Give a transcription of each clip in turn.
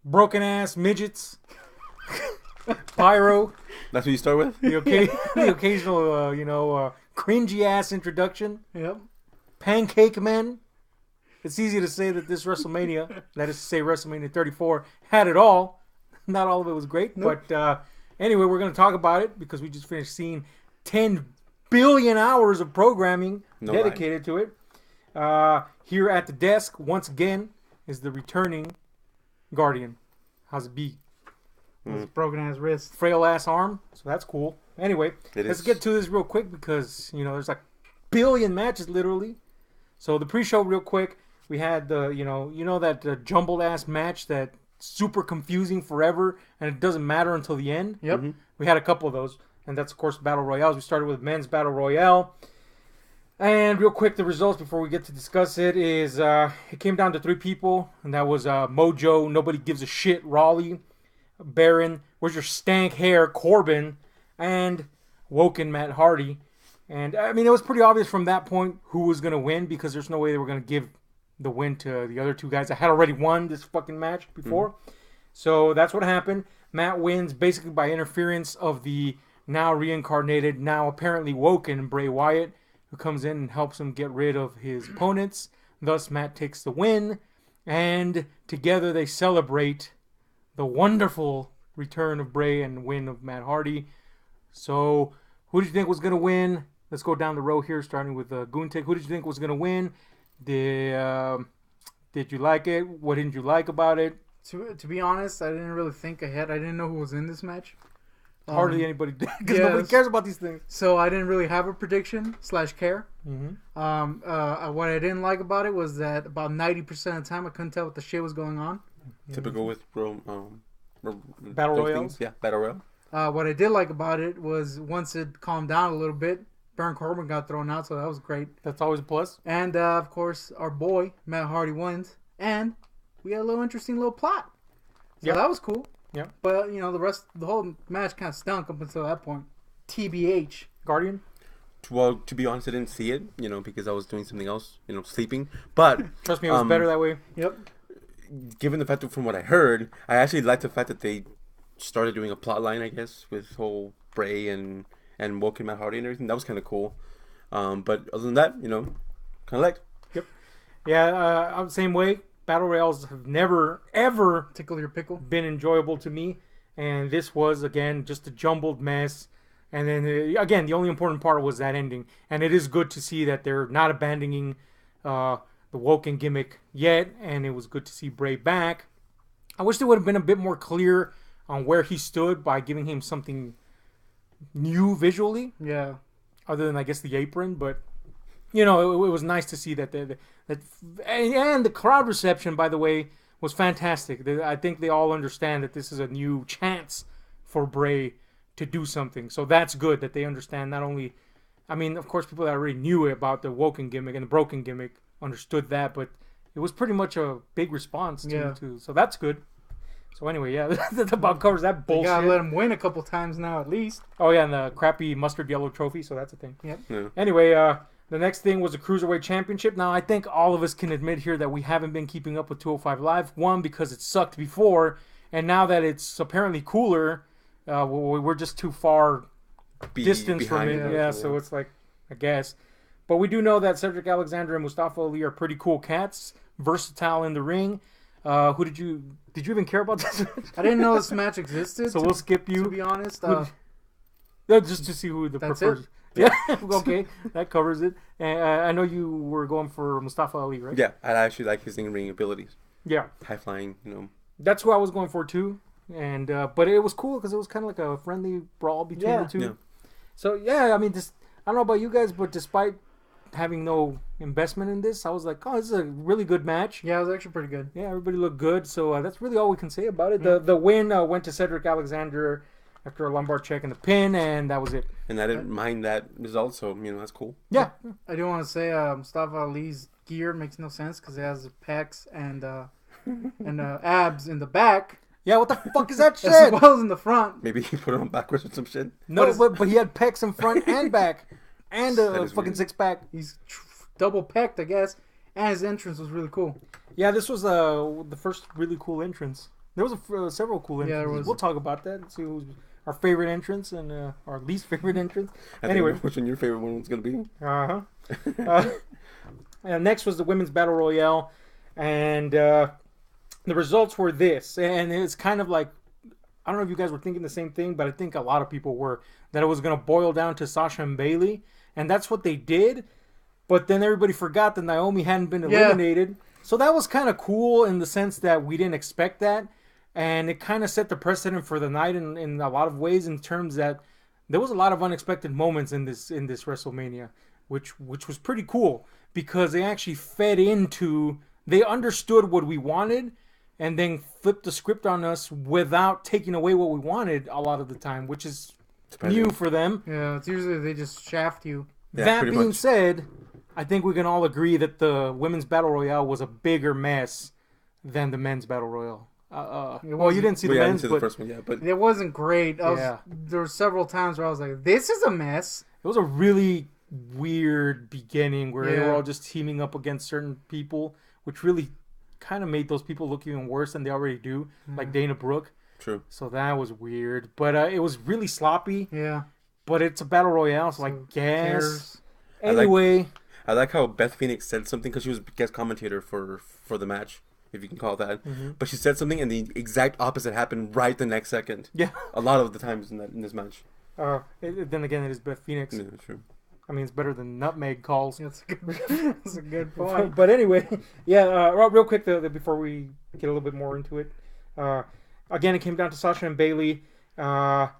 broken ass midgets, pyro. That's what you start with? The occasional, cringy ass introduction. Yep. Pancake men. It's easy to say that this WrestleMania, that is to say WrestleMania 34, had it all. Not all of it was great, but anyway, we're going to talk about it because we just finished seeing 10 billion hours of programming dedicated to it. Here at the desk, once again, is the returning Guardian. How's it be? His broken ass wrist. Frail ass arm, so that's cool. Anyway, let's get to this real quick because, there's like billion matches literally. So the pre-show real quick, we had the, that jumbled ass match that super confusing forever and it doesn't matter until the end. Yep. Mm-hmm. We had a couple of those, and that's of course Battle Royales. We started with men's Battle Royale. And real quick, the results before we get to discuss it is it came down to 3 people, and that was Mojo, Nobody Gives a Shit, Raleigh, Baron, Where's Your Stank Hair, Corbin, and Woken Matt Hardy. And I mean, it was pretty obvious from that point who was going to win because there's no way they were going to give the win to the other 2 guys that had already won this fucking match before. Mm-hmm. So that's what happened. Matt wins basically by interference of the now reincarnated, now apparently woken Bray Wyatt, who comes in and helps him get rid of his opponents. Thus, Matt takes the win, and together they celebrate the wonderful return of Bray and win of Matt Hardy. So, who did you think was going to win? Let's go down the row here, starting with Guntik. Who did you think was going to win? Did you like it? What didn't you like about it? To be honest, I didn't really think ahead. I didn't know who was in this match. Hardly anybody did, because nobody cares about these things. So I didn't really have a prediction / care. Mm-hmm. What I didn't like about it was that about 90% of the time I couldn't tell what the shit was going on. Typical with Battle Royales? Yeah, Battle Royale. What I did like about it was once it calmed down a little bit, Baron Corbin got thrown out, so that was great. That's always a plus. And, of course, our boy, Matt Hardy, wins. And we had a little interesting little plot. So that was cool. Yeah. But, the whole match kind of stunk up until that point. TBH. Guardian? Well, to be honest, I didn't see it, because I was doing something else, sleeping. But trust me, it was better that way. Yep. Given the fact that from what I heard, I actually liked the fact that they started doing a plot line, I guess, with whole Bray and Woken Matt Hardy and everything. That was kind of cool. But other than that, kind of liked. Yep. Yeah, I'm the same way. Battle Royales have never, ever tickle your pickle been enjoyable to me. And this was, again, just a jumbled mess. And then, again, the only important part was that ending. And it is good to see that they're not abandoning the Woken gimmick yet. And it was good to see Bray back. I wish they would have been a bit more clear on where he stood by giving him something new visually. Yeah. Other than, I guess, the apron. But, it was nice to see that and the crowd reception, by the way, was fantastic. I think they all understand that this is a new chance for Bray to do something. So that's good that they understand not only... I mean, of course, people that already knew about the Woken gimmick and the Broken gimmick understood that, but it was pretty much a big response to so that's good. So anyway, yeah, that about covers that bullshit. You gotta let him win a couple times now at least. Oh yeah, and the crappy mustard yellow trophy, so that's a thing. Yep. Yeah. Anyway, the next thing was the Cruiserweight Championship. Now, I think all of us can admit here that we haven't been keeping up with 205 Live. One, because it sucked before, and now that it's apparently cooler, we're just too far distance from it. Yeah, so it's like, I guess. But we do know that Cedric Alexander and Mustafa Ali are pretty cool cats, versatile in the ring. Did you even care about this match? I didn't know this match existed. So we'll skip you. To be honest. Just to see who the prefers. Yeah, okay, that covers it. And I know you were going for Mustafa Ali, right? Yeah, I actually like his in-ring abilities. Yeah. High flying, That's who I was going for too. And but it was cool because it was kind of like a friendly brawl between the two. Yeah. So yeah, I mean, I don't know about you guys, but despite having no investment in this, I was like, oh, this is a really good match. Yeah, it was actually pretty good. Yeah, everybody looked good. So that's really all we can say about it. The win went to Cedric Alexander after a lumbar check and the pin, and that was it. And I didn't mind that result, so, that's cool. Yeah. I do want to say Mustafa Ali's gear makes no sense because it has pecs and abs in the back. Yeah, what the fuck is that shit? As well as in the front. Maybe he put it on backwards or some shit. No, but he had pecs in front and back. And a fucking weird. six-pack. He's double pecked, I guess. And his entrance was really cool. Yeah, this was the first really cool entrance There was several cool entrances. Yeah, there was. We'll talk about that and see who's our favorite entrance and our least favorite entrance. I Anyway. think which one your favorite one was going to be? And next was the Women's Battle Royale. And the results were this. And it's kind of like, I don't know if you guys were thinking the same thing, but I think a lot of people were. That it was going to boil down to Sasha and Bayley. And that's what they did. But then everybody forgot that Naomi hadn't been eliminated. Yeah. So that was kind of cool in the sense that we didn't expect that. And it kind of set the precedent for the night in a lot of ways, in terms that there was a lot of unexpected moments in this WrestleMania, which was pretty cool, because they actually fed into, they understood what we wanted and then flipped the script on us without taking away what we wanted a lot of the time, which is new for them. Yeah, it's usually they just shaft you. Yeah, that being said, I think we can all agree that the Women's Battle Royale was a bigger mess than the Men's Battle Royale. Well, you didn't see the men's, but the first one, yeah, but it wasn't great. There were several times where I was like, "This is a mess." It was a really weird beginning where they were all just teaming up against certain people, which really kind of made those people look even worse than they already do, like Dana Brooke. True. So that was weird, but it was really sloppy. Yeah. But it's a battle royale, so I guess. Anyway, I like how Beth Phoenix said something, because she was guest commentator for the match, if you can call it that. Mm-hmm. But she said something, and the exact opposite happened right the next second. Yeah. A lot of the times in this match. Then again, it is Beth Phoenix. Yeah, true. I mean, it's better than nutmeg calls. That's a good point. But anyway, real quick before we get a little bit more into it. Again, it came down to Sasha and Bayley, and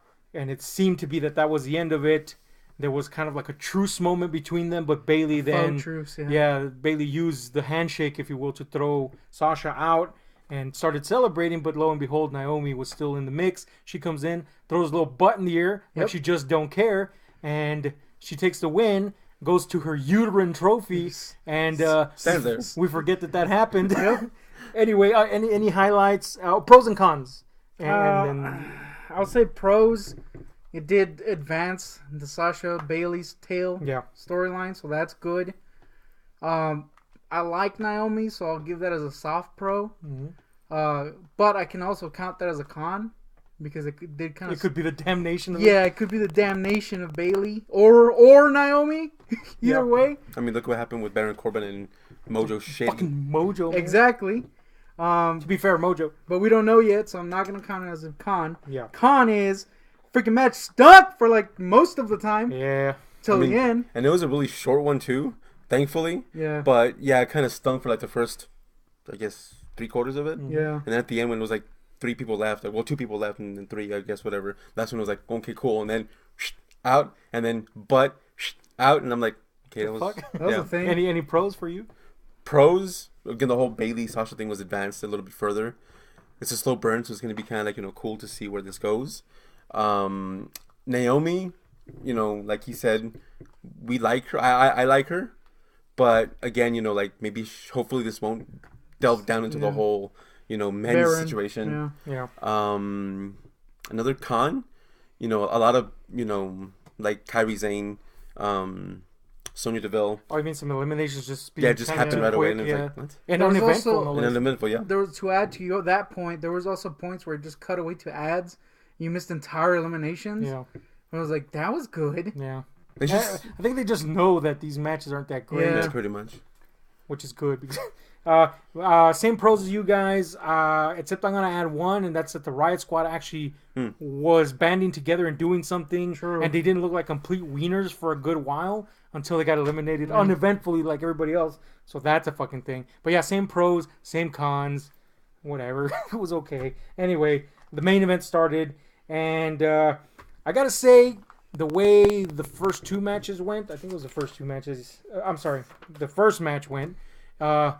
it seemed to be that was the end of it. There was kind of like a truce moment between them, but Bayley then... truce, Bayley used the handshake, if you will, to throw Sasha out and started celebrating, but lo and behold, Naomi was still in the mix. She comes in, throws a little butt in the air, like she just don't care, and she takes the win, goes to her uterine trophy, and we forget that happened. Anyway, any highlights, pros and cons? I'll say pros. It did advance the Sasha Bayley's tail storyline, so that's good. I like Naomi, so I'll give that as a soft pro. Mm-hmm. But I can also count that as a con, because it did kind of... It could be the damnation of it could be the damnation of Bayley or Naomi. Either way. I mean, look what happened with Baron Corbin and Mojo shit. Fucking Mojo, man. Exactly. To be fair, Mojo. But we don't know yet, so I'm not going to count it as a con. Yeah. Con is... freaking match stuck for like most of the time. Yeah. Till the end. And it was a really short one too, thankfully. Yeah. But yeah, it kind of stunk for like the first, I guess, 3/4 of it. Yeah. And then at the end when it was like 3 people left, like, well, 2 people left and then 3, I guess, whatever. That's when it was like, okay, cool. And then out, and then out, and I'm like, okay, that was a thing. Any pros for you? Pros, again, the whole Bayley Sasha thing was advanced a little bit further. It's a slow burn, so it's going to be kind of like, cool to see where this goes. Naomi, like he said, we like her. I like her, but again, like maybe hopefully this won't delve down into the whole, men's situation. Yeah. Another con, a lot of, like Kairi Sane, Sonya Deville. Oh, you mean some eliminations just happened right away, and it's like, what? And uneventful, yeah. There was, to add to that point, there was also points where it just cut away to ads. You missed entire eliminations. Yeah. I was like, that was good. Yeah. I think they just know that these matches aren't that great. Yeah, pretty much. Which is good. Same pros as you guys, except I'm going to add one, and that's that the Riot Squad actually was banding together and doing something. True. And they didn't look like complete wieners for a good while until they got eliminated uneventfully like everybody else. So that's a fucking thing. But yeah, same pros, same cons, whatever. It was okay. Anyway, the main event started. And I got to say, the way the first 2 matches went, I think it was the first 2 matches. I'm sorry, the first match went. I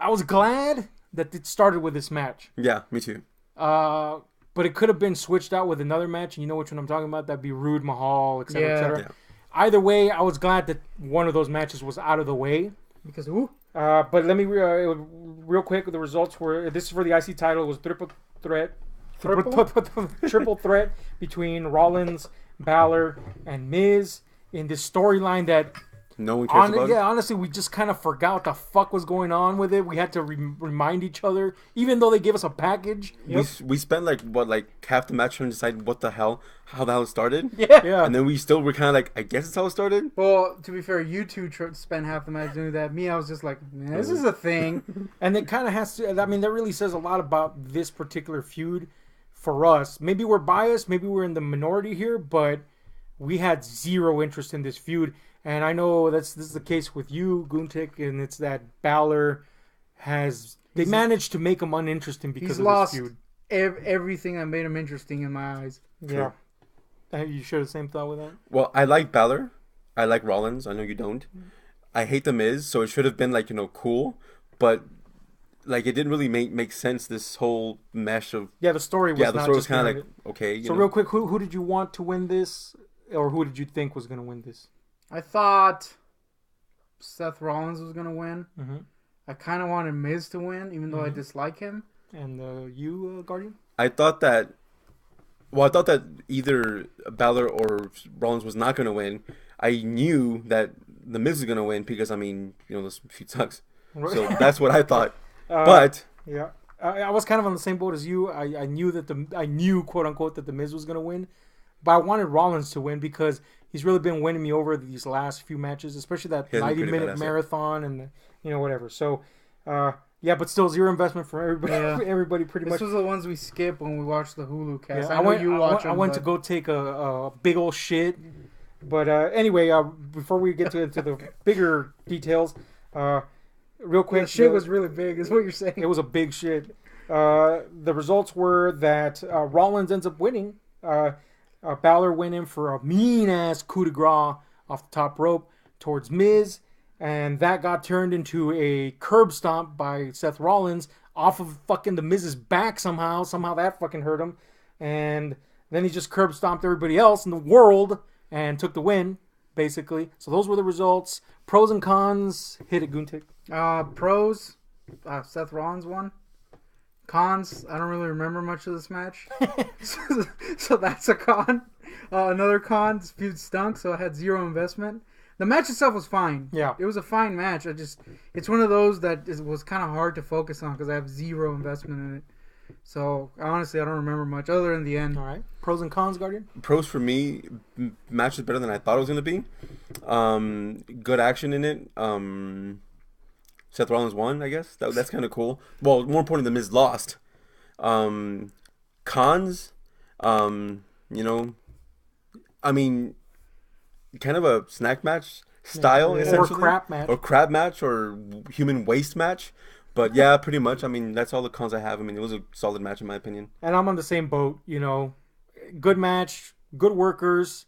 was glad that it started with this match. Yeah, me too. But it could have been switched out with another match. And you know which one I'm talking about? That'd be Rude, Mahal, etc., etc. Yeah. Either way, I was glad that one of those matches was out of the way. Because, but let me, real quick, the results were, this is for the IC title, it was triple threat between Rollins, Balor, and Miz in this storyline that no one cares about it. Yeah, honestly, we just kind of forgot what the fuck was going on with it. We had to remind each other, even though they gave us a package. We spent like half the match trying to decide how the hell it started. Yeah. And then we still were kind of like, I guess it's how it started. Well, to be fair, you two spent half the match doing that. Me, I was just like, man, this is a thing. And it kind of has to. I mean, that really says a lot about this particular feud for us. Maybe we're biased. Maybe we're in the minority here, but we had zero interest in this feud. And I know this is the case with you, Guntik, and it's that Balor they managed to make him uninteresting because of this feud. Everything that made him interesting in my eyes. Yeah. You share the same thought with that? Well, I like Balor. I like Rollins. I know you don't. I hate The Miz, so it should have been cool, but it didn't really make sense. This whole mesh of the story was kind of like okay. So real quick, who did you want to win this, or who did you think was going to win this? I thought Seth Rollins was going to win. Mm-hmm. I kind of wanted Miz to win, even though I dislike him. And you, Guardian? I thought that either Balor or Rollins was not going to win. I knew that The Miz was going to win because, this feud sucks. So that's what I thought. But yeah, I was kind of on the same boat as you. I knew quote unquote that The Miz was going to win, but I wanted Rollins to win because he's really been winning me over these last few matches, especially that 90-minute marathon and whatever. So but still zero investment for everybody. Yeah. Everybody pretty much. This was the ones we skipped when we watched the Hulu cast. Yeah, I went to go take a big old shit. But anyway, before we get into the bigger details, real quick. The shit was really big, is what you're saying. It was a big shit. The results were that Rollins ends up winning. Balor went in for a mean-ass coup de grace off the top rope towards Miz. And that got turned into a curb stomp by Seth Rollins off of fucking the Miz's back somehow. Somehow that fucking hurt him. And then he just curb stomped everybody else in the world and took the win, basically. So those were the results. Pros and cons. Hit it, Guntik. Pros, Seth Rollins won. Cons, I don't really remember much of this match. so that's a con. Another con, this feud stunk, so I had zero investment. The match itself was fine. Yeah. It was a fine match. It's one of those that was kind of hard to focus on because I have zero investment in it. So, honestly, I don't remember much other than the end. All right. Pros and cons, Guardian? Pros for me, match was better than I thought it was going to be. Good action in it. Seth Rollins won, I guess. That's kind of cool. Well, more importantly, The Miz lost. Cons, kind of a snack match style, essentially. Or crap match, or human waste match. But yeah, pretty much. That's all the cons I have. It was a solid match in my opinion. And I'm on the same boat, Good match, good workers,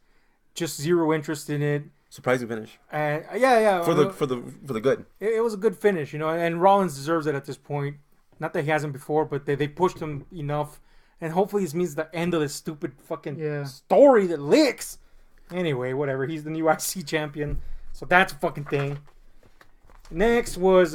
just zero interest in it. Surprising finish. Yeah. For the good. It was a good finish, and Rollins deserves it at this point. Not that he hasn't before, but they pushed him enough. And hopefully this means the end of this stupid fucking story that licks. Anyway, whatever. He's the new IC champion. So that's a fucking thing. Next was,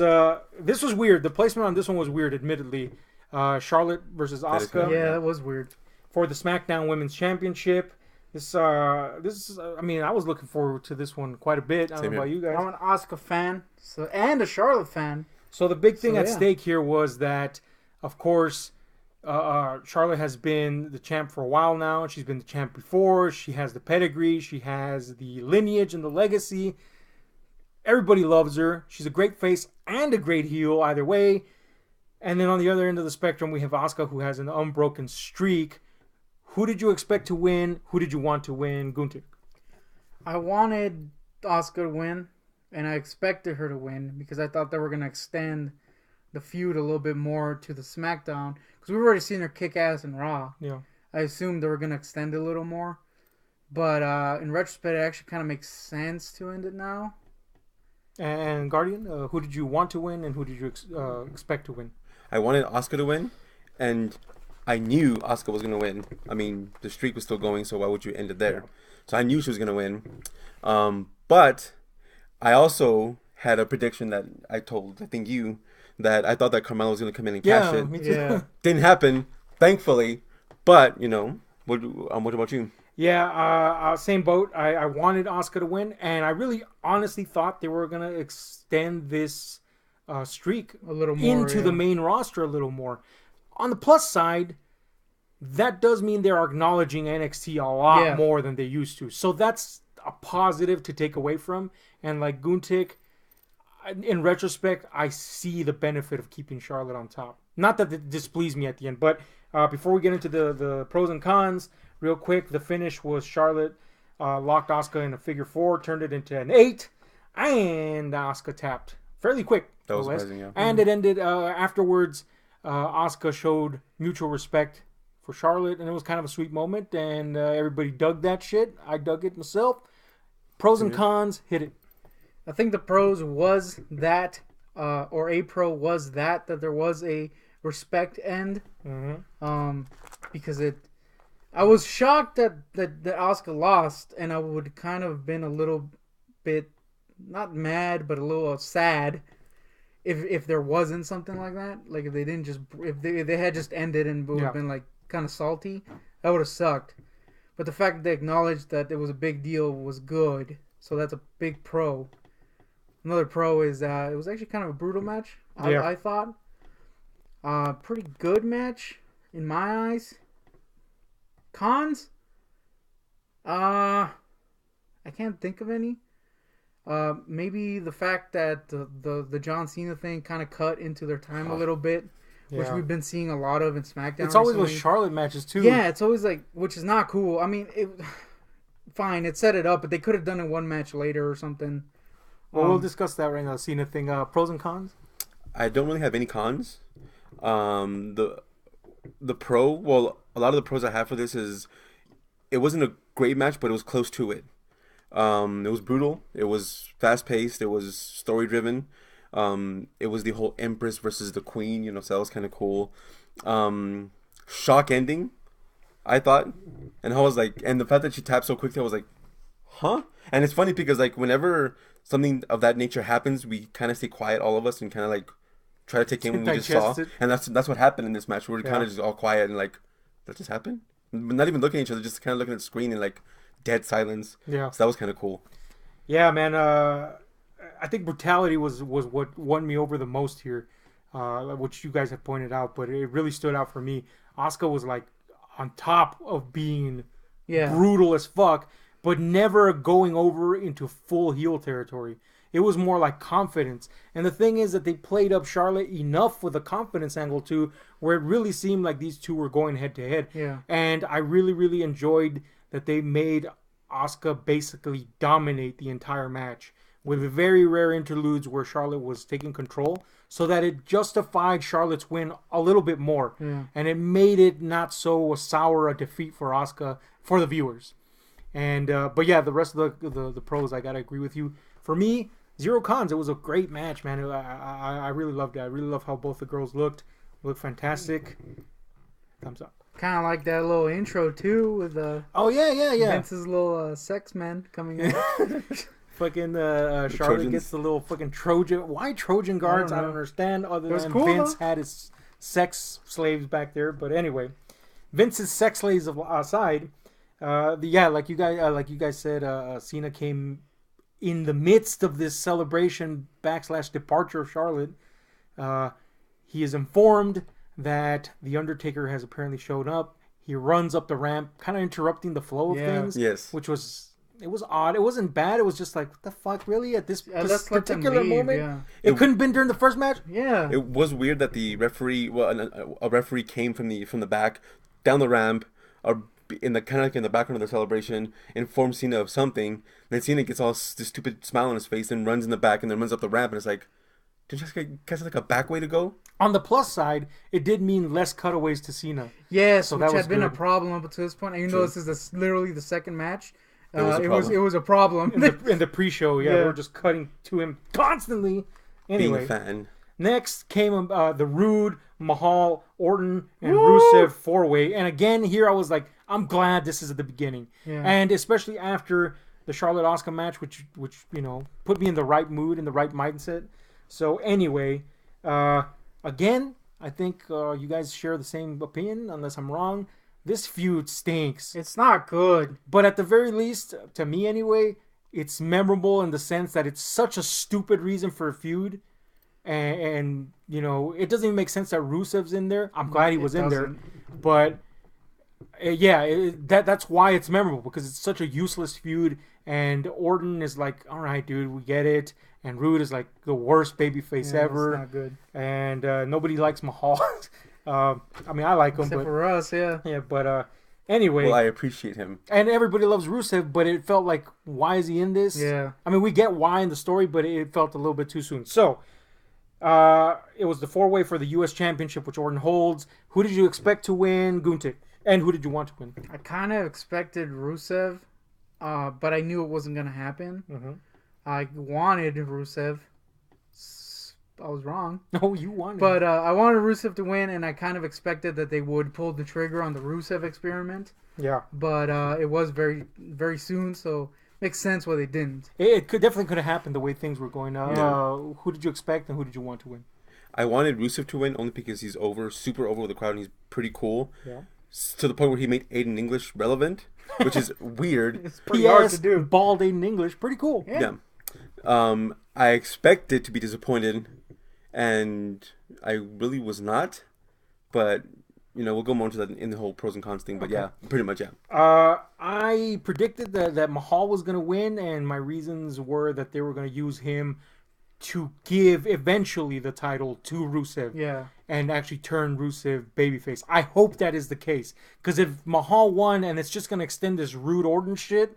this was weird. The placement on this one was weird, admittedly. Charlotte versus Asuka. Yeah, that was weird. For the SmackDown Women's Championship. This is, I was looking forward to this one quite a bit. I don't know about you guys. I'm an Asuka fan, and a Charlotte fan. So the big thing at stake here was that, of course, Charlotte has been the champ for a while now. She's been the champ before. She has the pedigree. She has the lineage and the legacy. Everybody loves her. She's a great face and a great heel, either way. And then on the other end of the spectrum, we have Asuka, who has an unbroken streak. Who did you expect to win? Who did you want to win? Gunter? I wanted Asuka to win, and I expected her to win because I thought they were going to extend the feud a little bit more to the SmackDown. Because we've already seen her kick ass in Raw. Yeah. I assumed they were going to extend it a little more. But in retrospect, it actually kind of makes sense to end it now. And Guardian, who did you want to win and who did you expect to win? I wanted Asuka to win, and I knew Asuka was going to win. The streak was still going, so why would you end it there? Yeah. So I knew she was going to win. But I also had a prediction that I think you, that I thought that Carmelo was going to come in and cash it. Me too. Yeah. Didn't happen, thankfully. But, what about you? Yeah, same boat. I wanted Asuka to win, and I really honestly thought they were going to extend this streak a little more into the main roster a little more. On the plus side, that does mean they're acknowledging NXT a lot more than they used to. So that's a positive to take away from. And like Guntik, in retrospect, I see the benefit of keeping Charlotte on top. Not that it displeased me at the end, but before we get into the pros and cons, real quick, the finish was Charlotte locked Asuka in a figure 4, turned it into an 8, and Asuka tapped fairly quick. That was surprising, yeah. And it ended afterwards. Asuka showed mutual respect for Charlotte, and it was kind of a sweet moment, and everybody dug that shit. I dug it myself. Pros and cons, hit it. I think the pros was that, or a pro was that there was a respect end. Because I was shocked that Asuka lost, and I would kind of been a little bit, not mad, but a little sad if there wasn't something like that. Like if they didn't just, if they had just ended and would have been like kind of salty, that would have sucked. But the fact that they acknowledged that it was a big deal was good. So that's a big pro. Another pro is it was actually kind of a brutal match. I thought. Pretty good match in my eyes. Cons? I can't think of any. Maybe the fact that the John Cena thing kind of cut into their time a little bit, which we've been seeing a lot of in SmackDown. It's always with Charlotte matches too. Yeah, it's always like, which is not cool. I mean, fine, it set it up, but they could have done it one match later or something. Well, we'll discuss that right now. Cena thing. Pros and cons? I don't really have any cons. The pro, well, a lot of the pros I have for this is it wasn't a great match, but it was close to it. It was brutal. It was fast paced. It was story driven. It was the whole Empress versus the Queen. So that was kind of cool. Shock ending, I thought, and I was like, and the fact that she tapped so quickly, I was like, huh? And it's funny because like whenever something of that nature happens, we kind of stay quiet, all of us, and kind of like try to take in what we just saw. And that's what happened in this match. We were kind of just all quiet and like, that just happened? But not even looking at each other, just kind of looking at the screen in like dead silence. Yeah. So that was kind of cool. Yeah, man. I think brutality was what won me over the most here, which you guys have pointed out, but it really stood out for me. Asuka was like on top of being brutal as fuck, but never going over into full heel territory. It was more like confidence. And the thing is that they played up Charlotte enough with a confidence angle too, where it really seemed like these two were going head to head. Yeah. And I really, really enjoyed that they made Asuka basically dominate the entire match with very rare interludes where Charlotte was taking control, so that it justified Charlotte's win a little bit more. Yeah. And it made it not so sour a defeat for Asuka for the viewers. And but yeah, the rest of the pros, I gotta agree with you. For me, zero cons. It was a great match, man. I really loved it. I really love how both the girls looked fantastic. Thumbs up. Kind of like that little intro too, with Vince's little sex man coming in. Fucking Charlotte gets the little fucking Trojan. Why Trojan guards? I don't understand. Other than cool, Vince had his sex slaves back there. But anyway, Vince's sex slaves aside. Like you guys said, Cena came in the midst of this celebration / departure of Charlotte. He is informed that the Undertaker has apparently showed up. He runs up the ramp, kind of interrupting the flow of things. Yes, which was odd. It wasn't bad. It was just like, what the fuck, really? At this particular moment, it couldn't have been during the first match. Yeah, it was weird that the referee, a referee came from the back down the ramp, in the kind of like in the background of the celebration, informs Cena of something. Then Cena gets all this stupid smile on his face and runs in the back and then runs up the ramp, and it's like, did you guys have like a back way to go? On the plus side, it did mean less cutaways to Cena. Yes, so which had been a problem up to this point. And you know, this is literally the second match. It was a problem in the pre-show. Yeah, we were just cutting to him constantly. Anyway, being a fan. Next came the Rude, Mahal, Orton, and Rusev four-way. And again, here I was like, I'm glad this is at the beginning, and especially after the Charlotte Asuka match, which put me in the right mood and the right mindset. So anyway, again, I think you guys share the same opinion, unless I'm wrong. this feud stinks. It's not good. But at the very least, to me anyway, it's memorable in the sense that it's such a stupid reason for a feud. And you know, it doesn't even make sense that Rusev's in there. I'm glad he was in there. But that's why it's memorable, because it's such a useless feud. And Orton is like, all right, dude, we get it. And Rude is like the worst babyface ever. It's not good. And nobody likes Mahal. I mean, I like him. Except but for us, yeah. Yeah, but anyway. Well, I appreciate him. And everybody loves Rusev, but it felt like, why is he in this? Yeah. I mean, we get why in the story, but it felt a little bit too soon. So, it was the 4-way for the U.S. Championship, which Orton holds. Who did you expect to win? Guntik. And who did you want to win? I kind of expected Rusev, but I knew it wasn't going to happen. Mm-hmm. I wanted Rusev. I was wrong. No, you wanted. But I wanted Rusev to win, and I kind of expected that they would pull the trigger on the Rusev experiment. Yeah. But it was very, very soon, so makes sense why they didn't. It definitely could have happened the way things were going. Who did you expect, and who did you want to win? I wanted Rusev to win only because he's super over with the crowd, and he's pretty cool. Yeah. To the point where he made Aiden English relevant, which is weird. It's pretty hard to do. Bald Aiden English, pretty cool. Yeah. I expected to be disappointed, and I really was not. But you know, we'll go more into that in the whole pros and cons thing. But yeah, pretty much, yeah. I predicted that Mahal was going to win, and my reasons were that they were going to use him to give eventually the title to Rusev. Yeah. And actually turn Rusev babyface. I hope that is the case. Because if Mahal won and it's just going to extend this Rude Orton shit,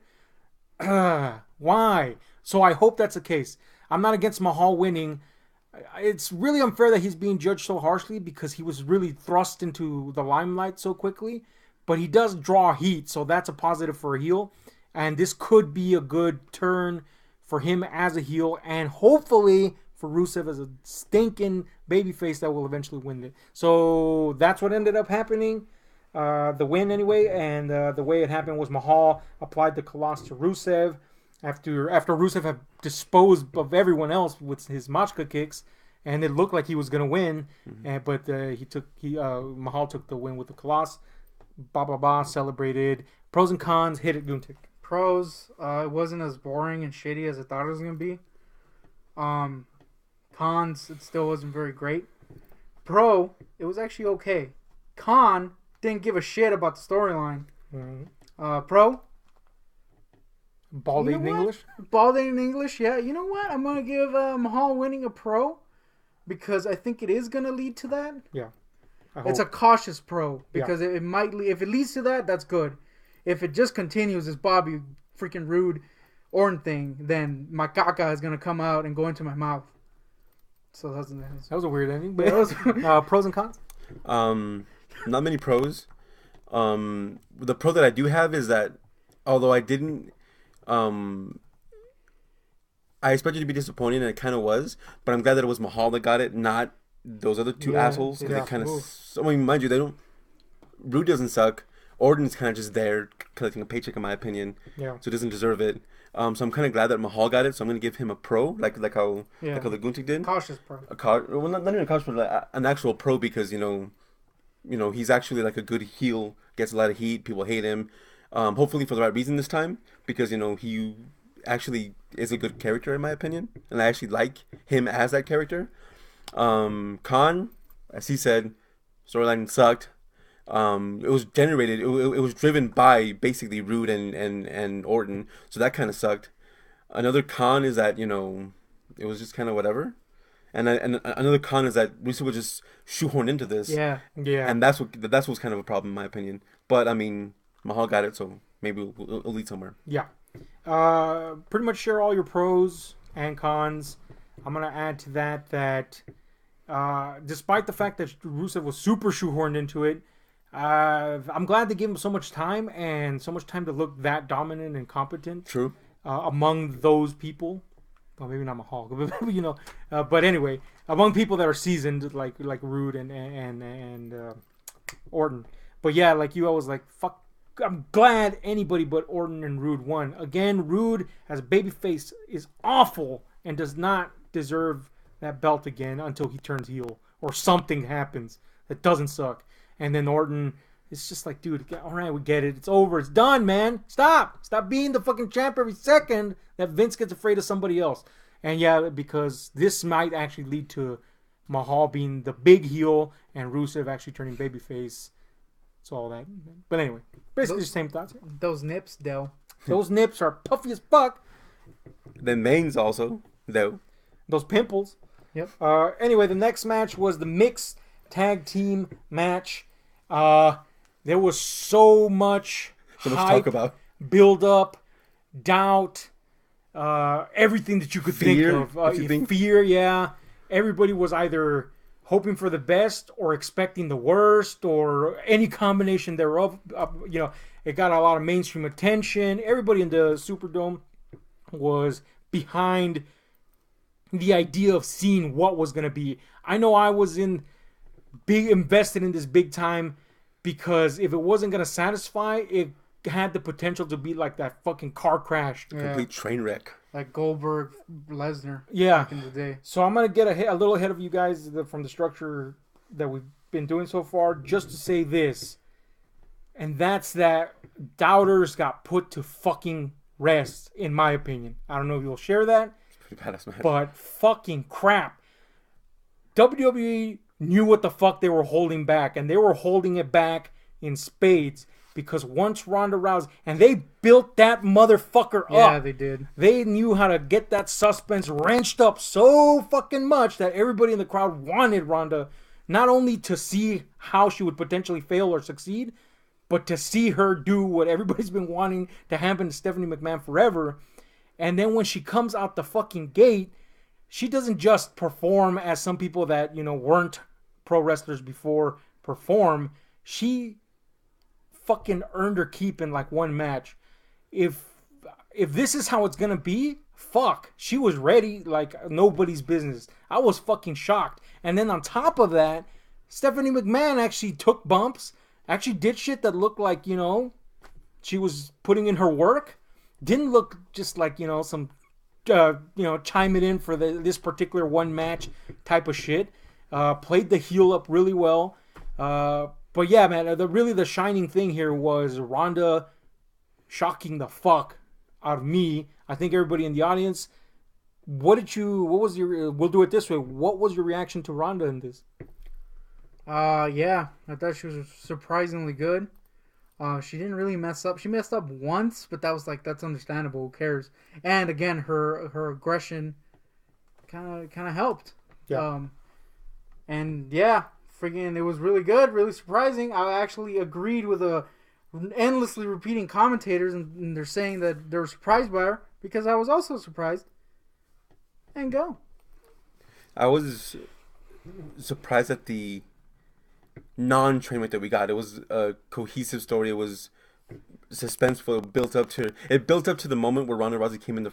why? So I hope that's the case. I'm not against Mahal winning. It's really unfair that he's being judged so harshly because he was really thrust into the limelight so quickly. But he does draw heat, so that's a positive for a heel. And this could be a good turn for him as a heel, and hopefully for Rusev as a stinking babyface that will eventually win it. So that's what ended up happening. The win anyway, and the way it happened was Mahal applied the Koloss to Rusev after Rusev had disposed of everyone else with his Machka kicks, and it looked like he was gonna win. But Mahal took the win with the Koloss. Celebrated. Pros and cons. Hit it, Guntik. Pros, it wasn't as boring and shitty as I thought it was going to be. Cons, it still wasn't very great. Pro, it was actually okay. Con, didn't give a shit about the storyline. Pro, Bald Aiden English? Bald Aiden English, yeah. You know what? I'm going to give Mahal winning a pro because I think it is going to lead to that. Yeah. It's a cautious pro because it might lead, if it leads to that, that's good. If it just continues this Bobby freaking Rude Orton thing, then my caca is going to come out and go into my mouth. So that was a weird ending. But pros and cons? Not many pros. The pro that I do have is that although I didn't... I expected to be disappointed, and it kind of was. But I'm glad that it was Mahal that got it, not those other two assholes. Because they kind of... I mean, mind you, they don't... Rude doesn't suck. Orton's kind of just there collecting a paycheck, in my opinion. Yeah. So he doesn't deserve it. So I'm kind of glad that Mahal got it. So I'm going to give him a pro, like how the Guntik did. Cautious pro. Well, not even a cautious pro, like an actual pro, because you know he's actually like a good heel. Gets a lot of heat. People hate him. Hopefully for the right reason this time, because he actually is a good character in my opinion, and I actually like him as that character. Con, as he said, storyline sucked. It was generated. It was driven by basically Rude and Orton, so that kind of sucked. Another con is that it was just kind of whatever, and another con is that Rusev was just shoehorned into this. Yeah. And that's what's kind of a problem in my opinion. But I mean, Mahal got it, so maybe we'll lead somewhere. Yeah. Pretty much share all your pros and cons. I'm gonna add to that despite the fact that Rusev was super shoehorned into it. I'm glad they gave him so much time and so much time to look that dominant and competent. True. Among those people, well, maybe not Mahal, but but anyway, among people that are seasoned like Rude and Orton. But yeah, like you, I was like, fuck. I'm glad anybody but Orton and Rude won. Again, Rude as a babyface is awful and does not deserve that belt again until he turns heel or something happens that doesn't suck. And then Orton It's just like, dude, all right, we get it. It's over. It's done, man. Stop being the fucking champ every second that Vince gets afraid of somebody else. And yeah, because this might actually lead to Mahal being the big heel and Rusev actually turning babyface. So all that. But anyway, basically the same thoughts. Those nips, though. Those nips are puffy as fuck. The mains also, though. Those pimples. Yep. Anyway, the next match was the mixed tag team match. There was so much hype, talk about, build up, doubt, everything that you could fear, think of. Fear, yeah. Everybody was either hoping for the best or expecting the worst or any combination thereof. It got a lot of mainstream attention. Everybody in the Superdome was behind the idea of seeing what was going to be. I know I was invested in this big time because if it wasn't going to satisfy, it had the potential to be like that fucking car crash. Complete train wreck. Like Goldberg, Lesnar. Yeah. Back in the day. So I'm going to get a little ahead of you guys from the structure that we've been doing so far just to say this. And that's that doubters got put to fucking rest, in my opinion. I don't know if you'll share that. Pretty badass, man. But fucking crap. WWE knew what the fuck they were holding back. And they were holding it back in spades. Because once Ronda Rousey... And they built that motherfucker up. Yeah, they did. They knew how to get that suspense wrenched up so fucking much that everybody in the crowd wanted Ronda not only to see how she would potentially fail or succeed, but to see her do what everybody's been wanting to happen to Stephanie McMahon forever. And then when she comes out the fucking gate, she doesn't just perform as some people that, weren't pro wrestlers before perform. She fucking earned her keep in like one match. If this is how it's gonna be, fuck. She was ready like nobody's business. I was fucking shocked. And then on top of that, Stephanie McMahon actually took bumps, actually did shit that looked like, she was putting in her work. Didn't look just like, some chime it in for this particular one match type of shit. Played the heel up really well. But yeah, man, the shining thing here was Ronda shocking the fuck out of me. I think everybody in the audience. We'll do it this way. What was your reaction to Ronda in this? Yeah, I thought she was surprisingly good. She didn't really mess up. She messed up once, but that's understandable. Who cares? And again, her aggression kind of helped. Yeah. And yeah. Friggin', it was really good, really surprising. I actually agreed with endlessly repeating commentators, and they're saying that they were surprised by her because I was also surprised. And go. I was surprised at the non-trainment that we got. It was a cohesive story. It was suspenseful. It built up to the moment where Ronda Rousey came in the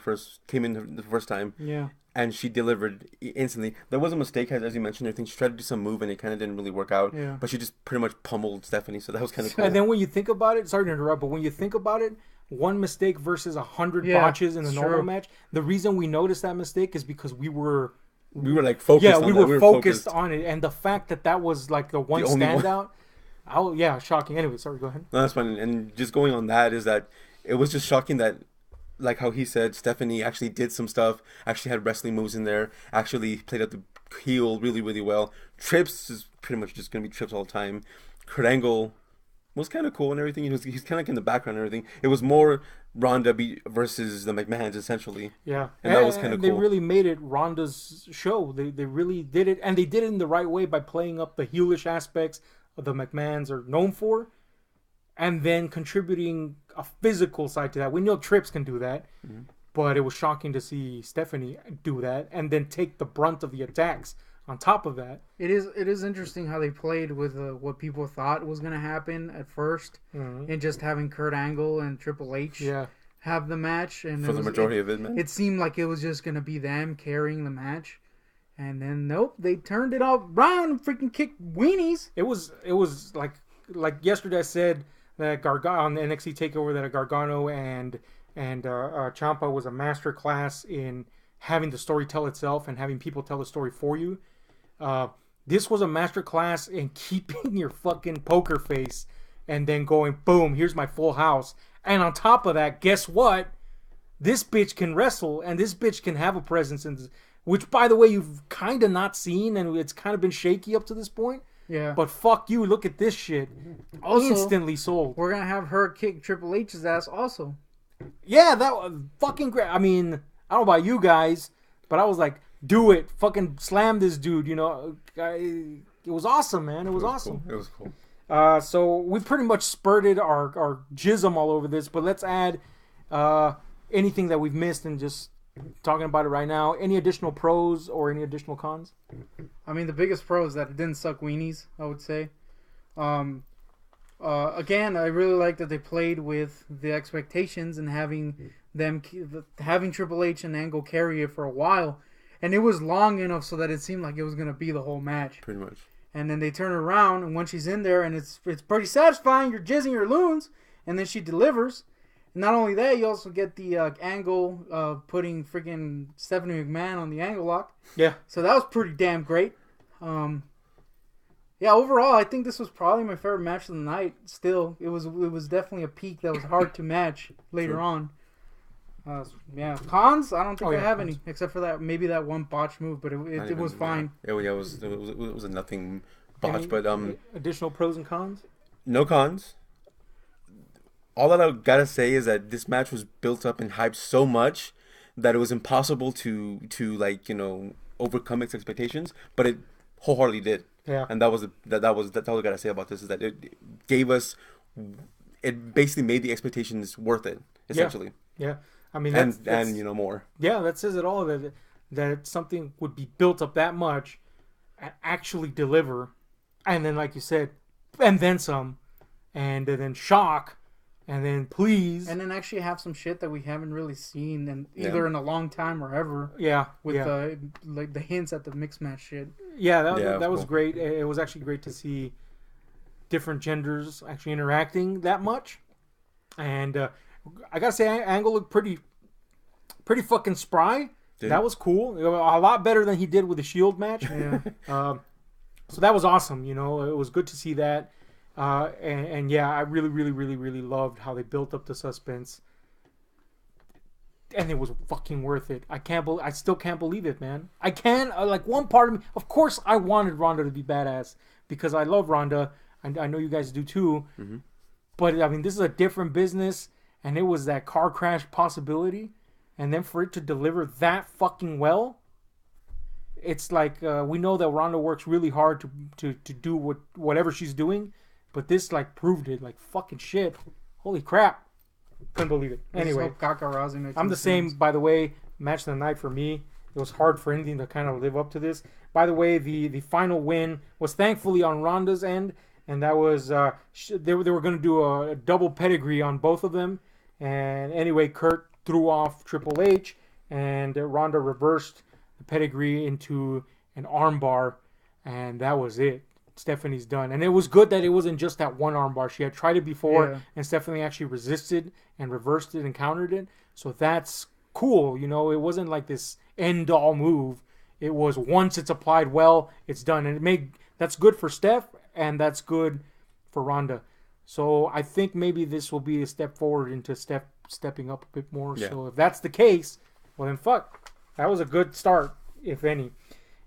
first time. Yeah. And she delivered instantly. There was a mistake, as you mentioned. I think she tried to do some move, and it kind of didn't really work out. Yeah. But she just pretty much pummeled Stephanie, so that was kind of cool. And then when you think about it, sorry to interrupt, but when you think about it, one mistake versus 100 botches in the normal match, the reason we noticed that mistake is because we were like focused on it. Yeah, we were focused on it. And the fact that was like the one standout, shocking. Anyway, sorry, go ahead. No, that's fine. And just going on that is that it was just shocking that, like how he said, Stephanie actually did some stuff, actually had wrestling moves in there, actually played up the heel really, really well. Trips is pretty much just going to be Trips all the time. Kurt Angle was kind of cool and everything. He's kind of like in the background and everything. It was more Ronda versus the McMahons, essentially. Yeah. And that was kind of cool. They really made it Ronda's show. They really did it. And they did it in the right way by playing up the heelish aspects of the McMahons are known for. And then contributing a physical side to that. We know Trips can do that. Mm-hmm. But it was shocking to see Stephanie do that. And then take the brunt of the attacks on top of that. It is interesting how they played with what people thought was going to happen at first. Mm-hmm. And just having Kurt Angle and Triple H have the match. And for the majority of it, man. It seemed like it was just going to be them carrying the match. And then, nope, they turned it all around and freaking kicked weenies. It was like yesterday I said that Gargano on the NXT TakeOver that Gargano and Ciampa was a master class in having the story tell itself and having people tell the story for you. This was a master class in keeping your fucking poker face and then going, boom, here's my full house. And on top of that, guess what? This bitch can wrestle, and this bitch can have a presence, which, by the way, you've kind of not seen, and it's kind of been shaky up to this point. Yeah. But fuck you, look at this shit. Also, instantly sold. We're going to have her kick Triple H's ass also. Yeah, that was fucking great. I mean, I don't know about you guys, but I was like, do it. Fucking slam this dude, you know. It was awesome, man. It was awesome. Cool. It was cool. So we pretty much spurted our jism all over this, but let's add anything that we've missed and just talking about it right now. Any additional pros or any additional cons? I mean, the biggest pro is that it didn't suck weenies, I would say. Again, I really like that they played with the expectations and having Triple H and Angle carry it for a while. And it was long enough so that it seemed like it was going to be the whole match. Pretty much. And then they turn around, and when she's in there, and it's pretty satisfying, you're jizzing your loons, and then she delivers. And not only that, you also get the Angle putting freaking Stephanie McMahon on the Angle lock. Yeah. So that was pretty damn great. Yeah, overall, I think this was probably my favorite match of the night. Still, it was definitely a peak that was hard to match later on. Yeah, cons. I don't think I have any except for that that one botch move, but it was fine. Yeah, it was a nothing botch, but additional pros and cons. No cons. All that I gotta say is that this match was built up and hyped so much that it was impossible to like, you know, overcome its expectations, but it wholeheartedly did. Yeah, and that's all I gotta say about this is that it gave us, it basically made the expectations worth it essentially. Yeah. I mean, and you know more. Yeah, that says it all. That something would be built up that much, and actually deliver, and then like you said, and then some, and then shock, and then please, and then actually have some shit that we haven't really seen, and either in a long time or ever. Yeah, with like the hints at the mixed match shit. Yeah, that was great. It was actually great to see different genders actually interacting that much, and. I gotta say, Angle looked pretty fucking spry. Dude. That was cool. A lot better than he did with the Shield match. Yeah. So that was awesome. You know, it was good to see that. And yeah, I really loved how they built up the suspense. And it was fucking worth it. I still can't believe it, man. I can. Like, one part of me, of course, I wanted Ronda to be badass because I love Ronda. I know you guys do too. Mm-hmm. But I mean, this is a different business. And it was that car crash possibility. And then for it to deliver that fucking well, it's like we know that Ronda works really hard to do whatever she's doing. But this like proved it. Like fucking shit. Holy crap. Couldn't believe it. Anyway. I'm the same, by the way. Match of the night for me. It was hard for anything to kind of live up to this. By the way, the final win was thankfully on Ronda's end. And that was, they were going to do a double pedigree on both of them. And anyway, Kurt threw off Triple H, and Ronda reversed the pedigree into an armbar, and that was it. Stephanie's done. And it was good that it wasn't just that one armbar. She had tried it before, and Stephanie actually resisted and reversed it and countered it. So that's cool. You know, it wasn't like this end-all move. It was once it's applied well, it's done. And that's good for Steph, and that's good for Ronda. So I think maybe this will be a step forward into stepping up a bit more. Yeah. So if that's the case, well then fuck. That was a good start, if any.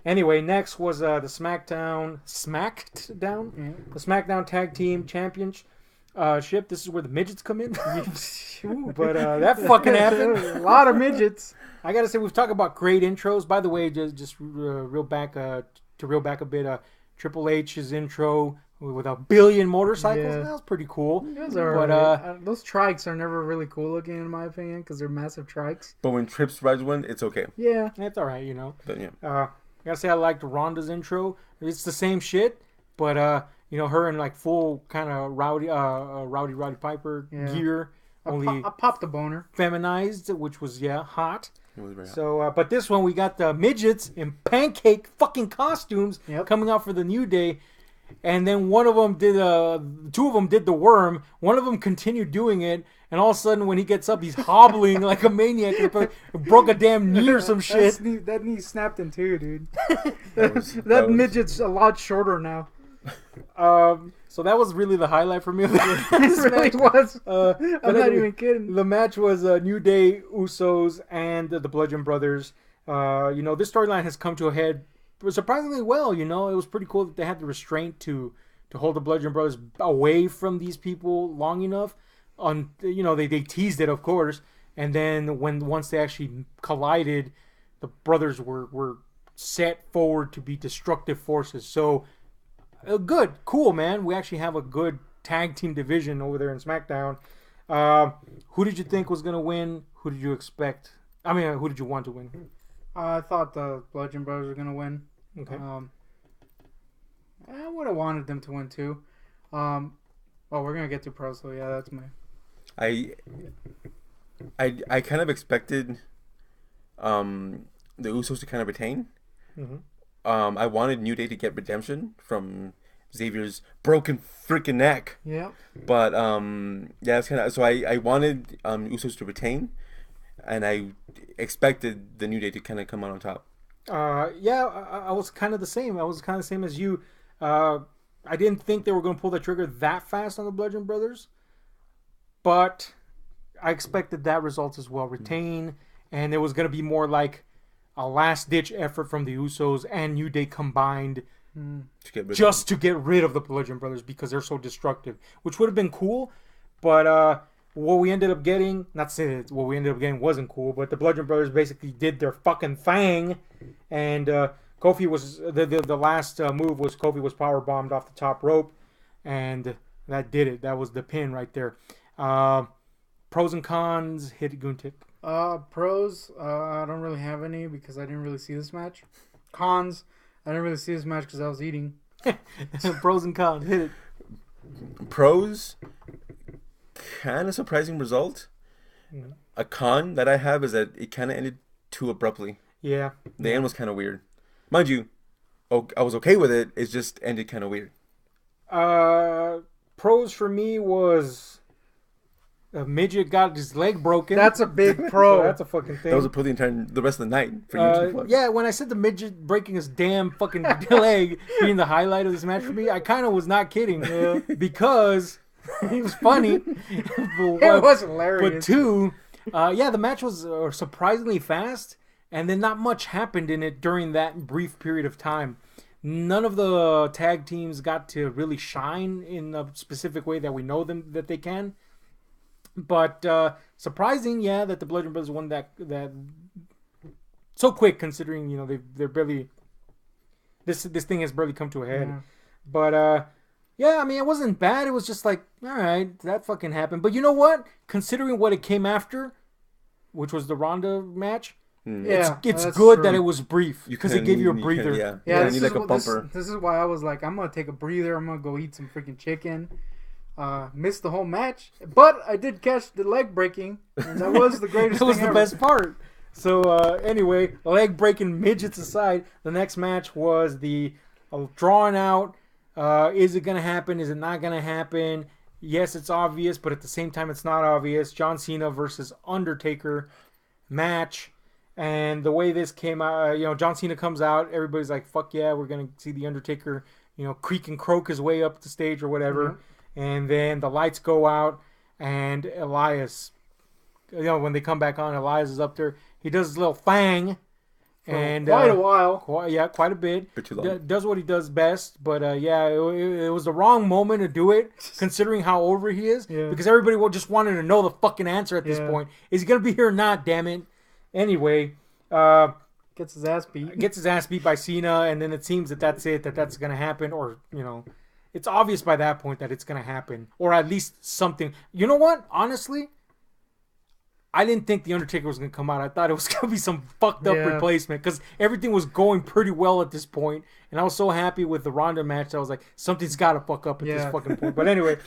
Anyway, next was the SmackDown. The SmackDown Tag Team Championship. This is where the midgets come in. But that fucking happened. A lot of midgets. I gotta say, we've talked about great intros. By the way, just reel back a bit. Triple H's intro with 1 billion motorcycles. Yeah. That was pretty cool. Those trikes are never really cool looking, in my opinion, because they're massive trikes. But when Trips rides one, it's okay. Yeah, it's all right, you know. But yeah, I gotta say I liked Ronda's intro. It's the same shit, but you know, her in like full kind of Rowdy Piper gear. I popped a boner. Feminized, which was hot. So, but this one we got the midgets in pancake fucking costumes coming out for the New Day, and then one of them did two of them did the worm. One of them continued doing it, and all of a sudden when he gets up, he's hobbling like a maniac. Broke a damn knee or some shit. That knee snapped in two, dude. That midget's a lot shorter now. So that was really the highlight for me. It really was. I'm not even kidding. The match was New Day, Usos, and the Bludgeon Brothers. This storyline has come to a head surprisingly well. It was pretty cool that they had the restraint to hold the Bludgeon Brothers away from these people long enough. They teased it, of course, and then once they actually collided, the brothers were set forward to be destructive forces. So good, cool, man. We actually have a good tag team division over there in SmackDown. Who did you think was gonna win? Who did you expect? I mean, who did you want to win? I thought the Bludgeon Brothers were gonna win. Okay. I would have wanted them to win too. We're gonna get to pros, so yeah, that's my. I kind of expected the Usos to kind of retain. Mm-hmm. I wanted New Day to get redemption from Xavier's broken freaking neck. Yeah. But it's kind of so. I wanted Usos to retain, and I expected the New Day to kind of come out on top. I was kind of the same. I was kind of the same as you. I didn't think they were going to pull the trigger that fast on the Bludgeon Brothers, but I expected that result as well. Retain, and it was going to be more like a last-ditch effort from the Usos and New Day combined to get rid of the Bludgeon Brothers because they're so destructive, which would have been cool. But what we ended up getting, not to say that what we ended up getting wasn't cool, but the Bludgeon Brothers basically did their fucking thing, and Kofi was the last move was Kofi was power bombed off the top rope, and that did it. That was the pin right there. Pros and cons. Hit Guntik. Pros. I don't really have any because I didn't really see this match. Cons. I didn't really see this match because I was eating. Pros and cons. Hit it. Pros. Kind of surprising result. Mm-hmm. A con that I have is that it kind of ended too abruptly. Yeah. The end was kind of weird. Mind you, I was okay with it. It just ended kind of weird. Pros for me was a midget got his leg broken. That's a big pro. So that's a fucking thing. That was a pro the rest of the night for you. Yeah, when I said the midget breaking his damn fucking leg being the highlight of this match for me, I kind of was not kidding because it was funny. It was hilarious. But two, the match was surprisingly fast, and then not much happened in it during that brief period of time. None of the tag teams got to really shine in a specific way that we know them that they can. But surprising, that the Bludgeon Brothers won that so quick, considering they're barely this thing has barely come to a head. Yeah. But I mean, it wasn't bad. It was just like, all right, that fucking happened. But you know what? Considering what it came after, which was the Ronda match, it's good true. That it was brief because it gave you a breather. This is like a bumper. This is why I was like, I'm gonna take a breather. I'm gonna go eat some freaking chicken. Missed the whole match, but I did catch the leg breaking, and that was the greatest. It was thing the ever. best part. So anyway, leg breaking midgets aside, the next match was the drawn out. Is it gonna happen? Is it not gonna happen? Yes, it's obvious, but at the same time, it's not obvious. John Cena versus Undertaker match. And the way this came out, John Cena comes out. Everybody's like, fuck yeah, we're going to see The Undertaker, creak and croak his way up the stage or whatever. Mm-hmm. And then the lights go out, and Elias, when they come back on, Elias is up there. He does his little thang. And quite a while. Quite a bit. Bit too long. Does what he does best. But, it was the wrong moment to do it, considering how over he is. Yeah. Because everybody just wanted to know the fucking answer at this point. Is he going to be here or not, damn it? Anyway, gets his ass beat. Gets his ass beat by Cena, and then it seems that's it, that's going to happen, or it's obvious by that point that it's going to happen, or at least something. You know what? Honestly, I didn't think The Undertaker was going to come out. I thought it was going to be some fucked up replacement because everything was going pretty well at this point, and I was so happy with the Ronda match. I was like, something's got to fuck up at this fucking point. But anyway,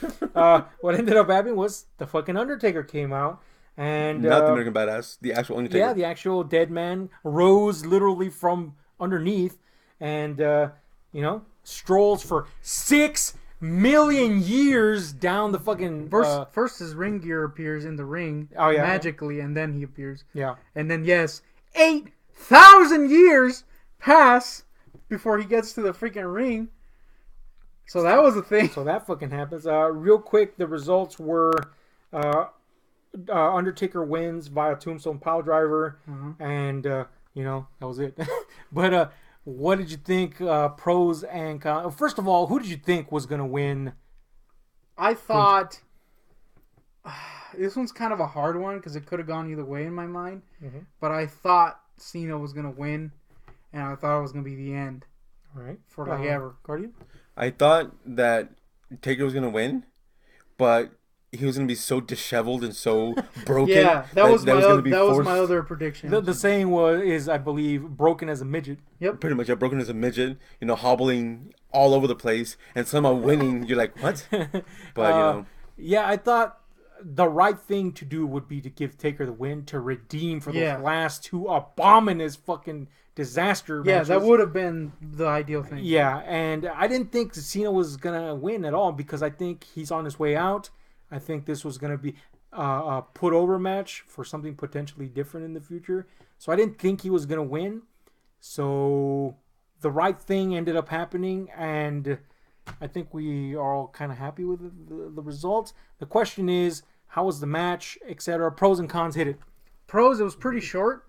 what ended up happening was the fucking Undertaker came out. And not the American Badass, the actual Undertaker. Yeah, the actual dead man rose literally from underneath, and strolls for 6 million years down the fucking. First, his ring gear appears in the ring magically, and then he appears. Yeah, and then 8,000 years pass before he gets to the freaking ring. So that was a thing. So that fucking happens. Real quick, the results were Undertaker wins via Tombstone Piledriver, and that was it. But what did you think? Pros and cons. First of all, who did you think was gonna win? I thought this one's kind of a hard one because it could have gone either way in my mind. But I thought Cena was gonna win, and I thought it was gonna be the end. All right, for like ever. Guardian. I thought that Taker was gonna win, but he was gonna be so disheveled and so broken. Yeah, that was my other prediction. The saying is, I believe, broken as a midget. Yep, pretty much. Broken as a midget. Hobbling all over the place, and somehow winning. You're like, what? But yeah, I thought the right thing to do would be to give Taker the win to redeem for those last two abominous fucking disaster matches. Yeah, that would have been the ideal thing. Yeah, and I didn't think Cena was gonna win at all because I think he's on his way out. I think this was gonna be a put over match for something potentially different in the future. So I didn't think he was gonna win. So the right thing ended up happening, and I think we are all kind of happy with the results. The question is, how was the match, etc. Pros and cons, hit it. Pros, it was pretty short.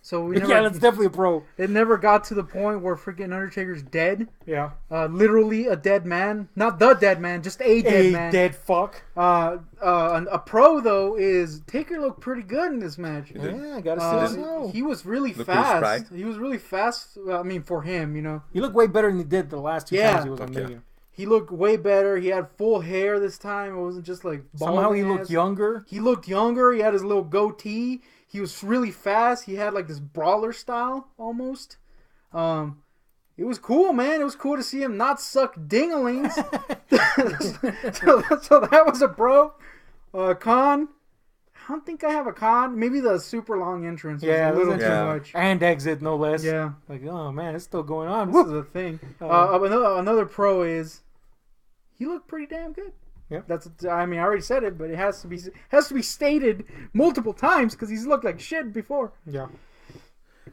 So we never, that's definitely a pro. It never got to the point where freaking Undertaker's dead. Yeah. Literally a dead man. Not the dead man, just a dead man. A dead fuck. A pro, though, is Taker looked pretty good in this match. Yeah, I gotta say so. He was really fast. He was really fast. I mean, for him, He looked way better than he did the last two times he was on Mania. He looked way better. He had full hair this time. It wasn't just like somehow he looked younger. He looked younger. He had his little goatee. He was really fast. He had like this brawler style almost. It was cool, man. It was cool to see him not suck dinglings. so that was a pro. Con. I don't think I have a con. Maybe the super long entrance was a little too much. And exit, no less. Yeah. Like, oh man, it's still going on. This is a thing. Another pro is he looked pretty damn good. Yeah. I already said it, but it has to be stated multiple times because he's looked like shit before. Yeah.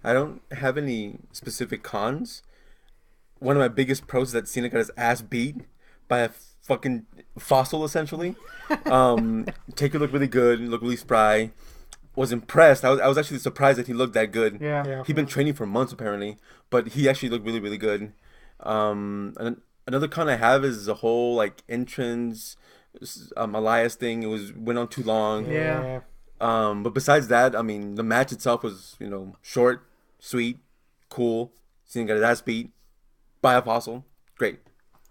I don't have any specific cons. One of my biggest pros is that Cena got his ass beat by a fucking fossil, essentially. Taker looked really good, looked really spry. Was impressed. I was actually surprised that he looked that good. Yeah. He'd been training for months apparently, but he actually looked really, really good. And another con I have is the whole like entrance Elias thing. It went on too long. Yeah. But besides that, I mean, the match itself was short, sweet, cool. Cena got his ass beat by a fossil. Great.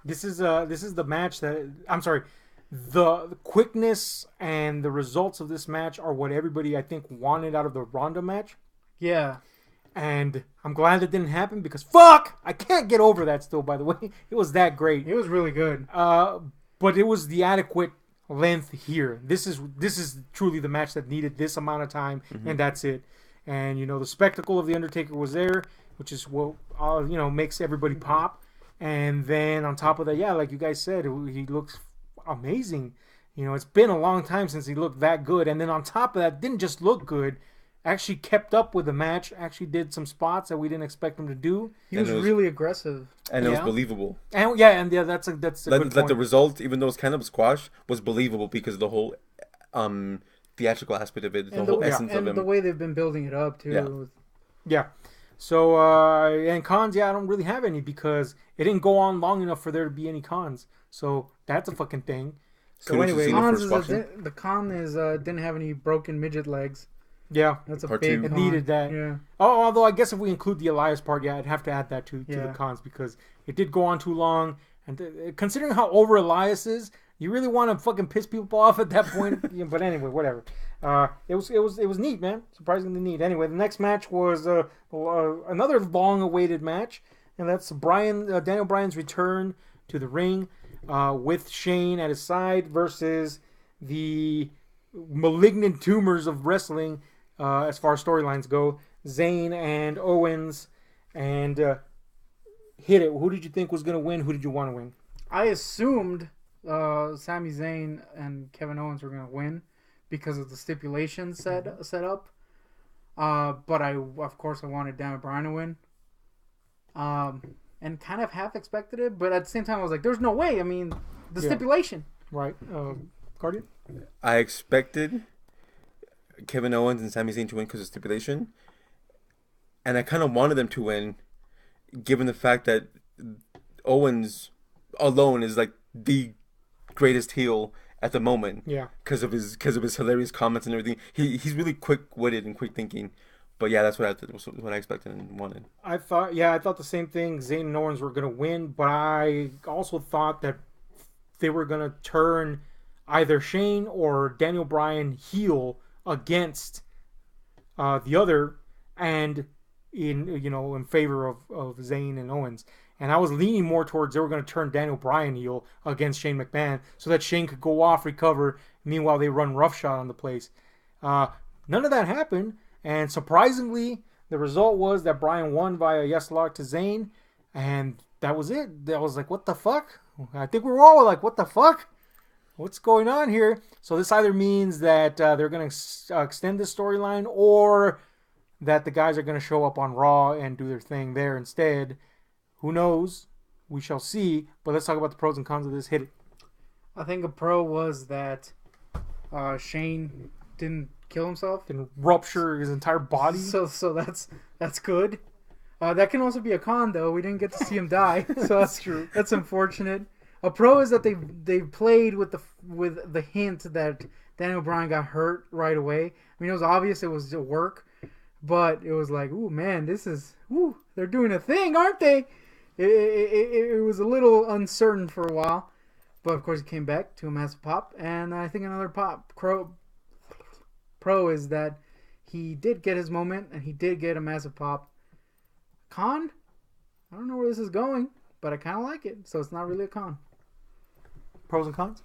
This is the match that I'm sorry. The quickness and the results of this match are what everybody I think wanted out of the Ronda match. Yeah. And I'm glad it didn't happen because fuck, I can't get over that still, by the way. It was that great. It was really good. But it was the adequate length here. This is truly the match that needed this amount of time, and that's it. And the spectacle of the Undertaker was there, which is what makes everybody pop. And then on top of that, like you guys said, he looks amazing. It's been a long time since he looked that good. And then on top of that, didn't just look good, actually kept up with the match, actually did some spots that we didn't expect him to do. He was really aggressive. And it was believable. And that's a good point. The result, even though it's kind of a squash, was believable because of the whole theatrical aspect of it, the whole essence of him. And the way they've been building it up, too. Yeah. So, and cons, I don't really have any because it didn't go on long enough for there to be any cons. So, that's a fucking thing. So, anyway, the con is didn't have any broken midget legs. Yeah. That's a big con. It needed that. Yeah. Oh, although I guess if we include the Elias part, I'd have to add that to the cons because it did go on too long. And considering how over Elias is, you really want to fucking piss people off at that point. But anyway, whatever. It was neat, man. Surprisingly neat. Anyway, the next match was another long-awaited match, and that's Daniel Bryan's return to the ring with Shane at his side versus the malignant tumors of wrestling as far as storylines go, Zayn and Owens. And hit it. Who did you think was going to win? Who did you want to win? I assumed Sami Zayn and Kevin Owens were going to win because of the stipulation set up. But of course I wanted Daniel Bryan to win. and kind of half expected it, but at the same time, I was like, "There's no way." I mean, the stipulation, right? Guardian. I expected Kevin Owens and Sami Zayn to win because of stipulation, and I kind of wanted them to win, given the fact that Owens alone is like the greatest heel at the moment. Yeah. Because of his hilarious comments and everything. He's really quick-witted and quick thinking. But yeah, that's what I expected and wanted. I thought the same thing. Zayn and Owens were going to win, but I also thought that they were going to turn either Shane or Daniel Bryan heel against the other, and in favor of Zayn and Owens. And I was leaning more towards they were going to turn Daniel Bryan heel against Shane McMahon so that Shane could go off, recover. Meanwhile, they run roughshod on the place. None of that happened. And surprisingly, the result was that Bryan won via yes lock to Zayn. And that was it. I was like, what the fuck? I think we were all like, what the fuck? What's going on here? So this either means that they're going to extend this storyline, or that the guys are going to show up on Raw and do their thing there instead. Who knows? We shall see. But let's talk about the pros and cons of this. Hit it. I think a pro was that Shane didn't kill himself. Didn't rupture his entire body. So that's good. That can also be a con, though. We didn't get to see him die. So that's true. That's unfortunate. A pro is that they played with the hint that Daniel Bryan got hurt right away. I mean, it was obvious it was at work, but it was like, ooh, man, they're doing a thing, aren't they? It was a little uncertain for a while, but of course it came back to a massive pop. And I think another pro is that he did get his moment and he did get a massive pop. Con? I don't know where this is going, but I kind of like it, so it's not really a con. Pros and cons?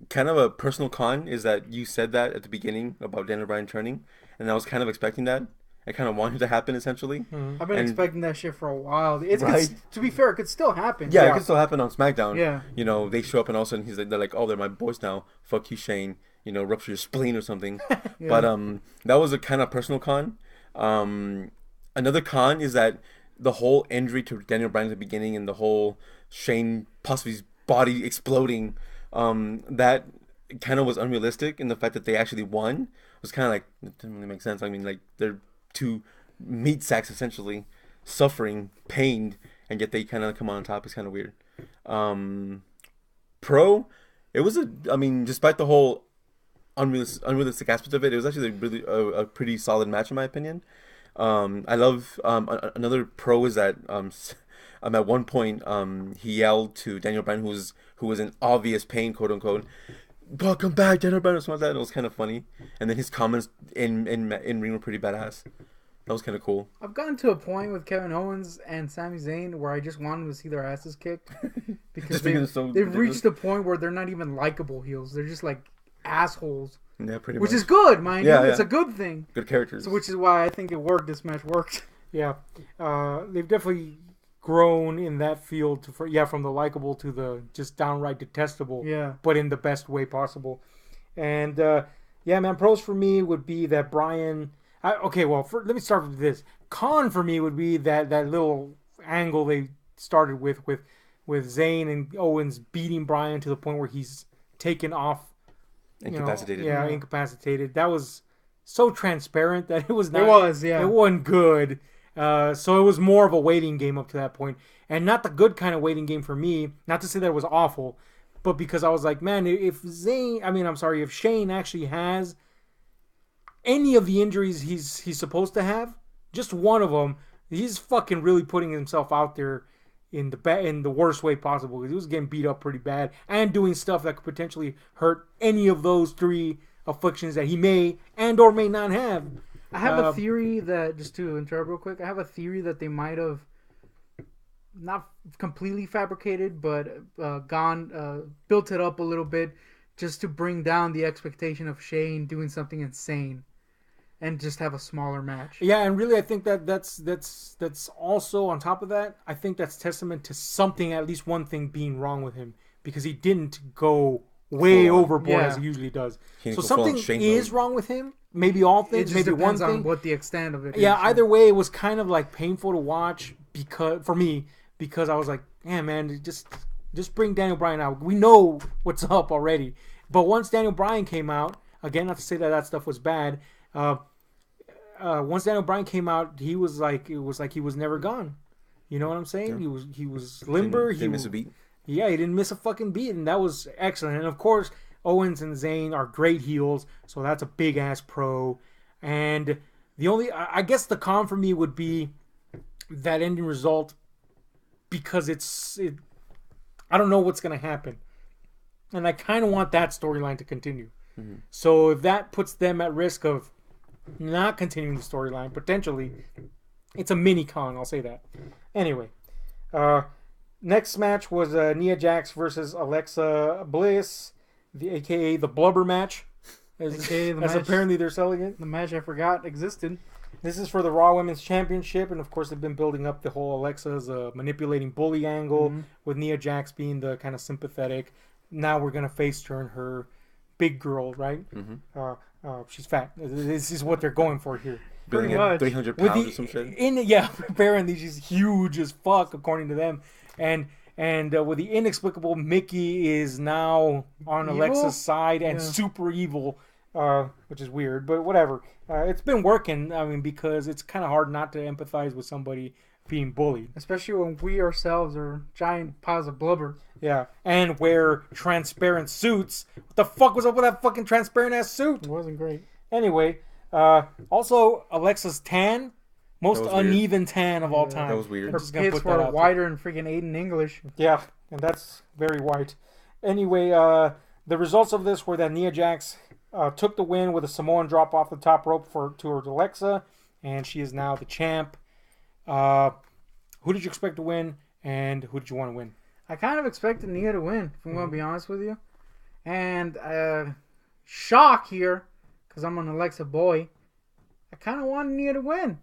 Kind of a personal con is that you said that at the beginning about Daniel Bryan turning, and I was kind of expecting that. I kind of wanted it to happen, essentially. I've been expecting that shit for a while. To be fair, it could still happen. Yeah, it could still happen on SmackDown. Yeah. They show up and all of a sudden they're like, oh, they're my boys now. Fuck you, Shane. Rupture your spleen or something. Yeah. But that was a kind of personal con. Another con is that the whole injury to Daniel Bryan at the beginning and the whole Shane possibly his body exploding, that kind of was unrealistic in the fact that they actually won. It was kind of like, it didn't really make sense. I mean, like, they're two meat sacks essentially suffering, pained, and yet they kind of come on top. It's kind of weird. Pro, it was despite the whole unrealistic aspect of it, it was actually really a pretty solid match in my opinion. I love another pro is that at one point he yelled to Daniel Bryan, who was in obvious pain, quote unquote, "Welcome back, Daniel Bryan," or something like that. It was kind of funny, and then his comments in ring were pretty badass. That was kind of cool. I've gotten to a point with Kevin Owens and Sami Zayn where I just want them to see their asses kicked because they've reached the point where they're not even likable heels. They're just like assholes. Yeah, pretty much. Which is good, mind you. It's a good thing. Good characters. So, which is why I think it worked. This match worked. Yeah. They've definitely grown in that field from the likable to the just downright detestable. Yeah. But in the best way possible. And pros for me would be that Bryan. Let me start with this. Con for me would be that little angle they started with Zayn and Owens beating Bryan to the point where he's taken off. Incapacitated. Incapacitated. That was so transparent that it was not. It wasn't good. So it was more of a waiting game up to that point, and not the good kind of waiting game for me. Not to say that it was awful, but because I was like, man, if Shane actually has any of the injuries he's supposed to have, just one of them, he's fucking really putting himself out there in the worst way possible. He was getting beat up pretty bad and doing stuff that could potentially hurt any of those three afflictions that he may and or may not have. I have a theory that, just to interrupt real quick, I have a theory that they might have not completely fabricated, but built it up a little bit just to bring down the expectation of Shane doing something insane and just have a smaller match. Yeah, and really I think that's also on top of that, I think that's testament to something, at least one thing being wrong with him, because he didn't go way overboard as he usually does. So something is wrong with him, maybe all It things, just maybe one depends thing. on what the extent of it is. Yeah, either way, it was kind of like painful to watch for me because I was like, yeah, man, just bring Daniel Bryan out. We know what's up already. But once Daniel Bryan came out, again, not to say that stuff was bad. Once Daniel Bryan came out, it was like he was never gone. You know what I'm saying? Yeah. He was limber. Didn't miss a beat. Yeah, he didn't miss a fucking beat, and that was excellent. And of course, Owens and Zayn are great heels, so that's a big ass pro. And I guess the con for me would be that ending result because I don't know what's gonna happen, and I kind of want that storyline to continue. Mm-hmm. So if that puts them at risk of not continuing the storyline, potentially, it's a mini con. I'll say that. Anyway, next match was Nia Jax versus Alexa Bliss, aka the Blubber match, as apparently they're selling it. The match I forgot existed. This is for the Raw Women's Championship, and of course they've been building up the whole Alexa's manipulating bully angle, with Nia Jax being the kind of sympathetic. Now we're gonna face turn her big girl, right? Mm-hmm. She's fat. This is what they're going for here. Pretty much. 300 pounds or some shit. Apparently she's huge as fuck according to them, and with the inexplicable Mickey is now on evil? Alexa's side and super evil. Which is weird, but whatever. It's been working. I mean, because it's kind of hard not to empathize with somebody being bullied, especially when we ourselves are giant piles of blubber. Yeah, and wear transparent suits. What the fuck was up with that fucking transparent ass suit? It wasn't great. Anyway, also Alexa's tan, most uneven tan of all time. That was weird. Her pits were whiter and freaking Aiden English. Yeah, and that's very white. Anyway, the results of this were that Nia Jax took the win with a Samoan drop off the top rope to her Alexa, and she is now the champ. Who did you expect to win, and who did you want to win? I kind of expected Nia to win, if I'm going to be honest with you. And shock here, because I'm an Alexa boy, I kind of wanted Nia to win.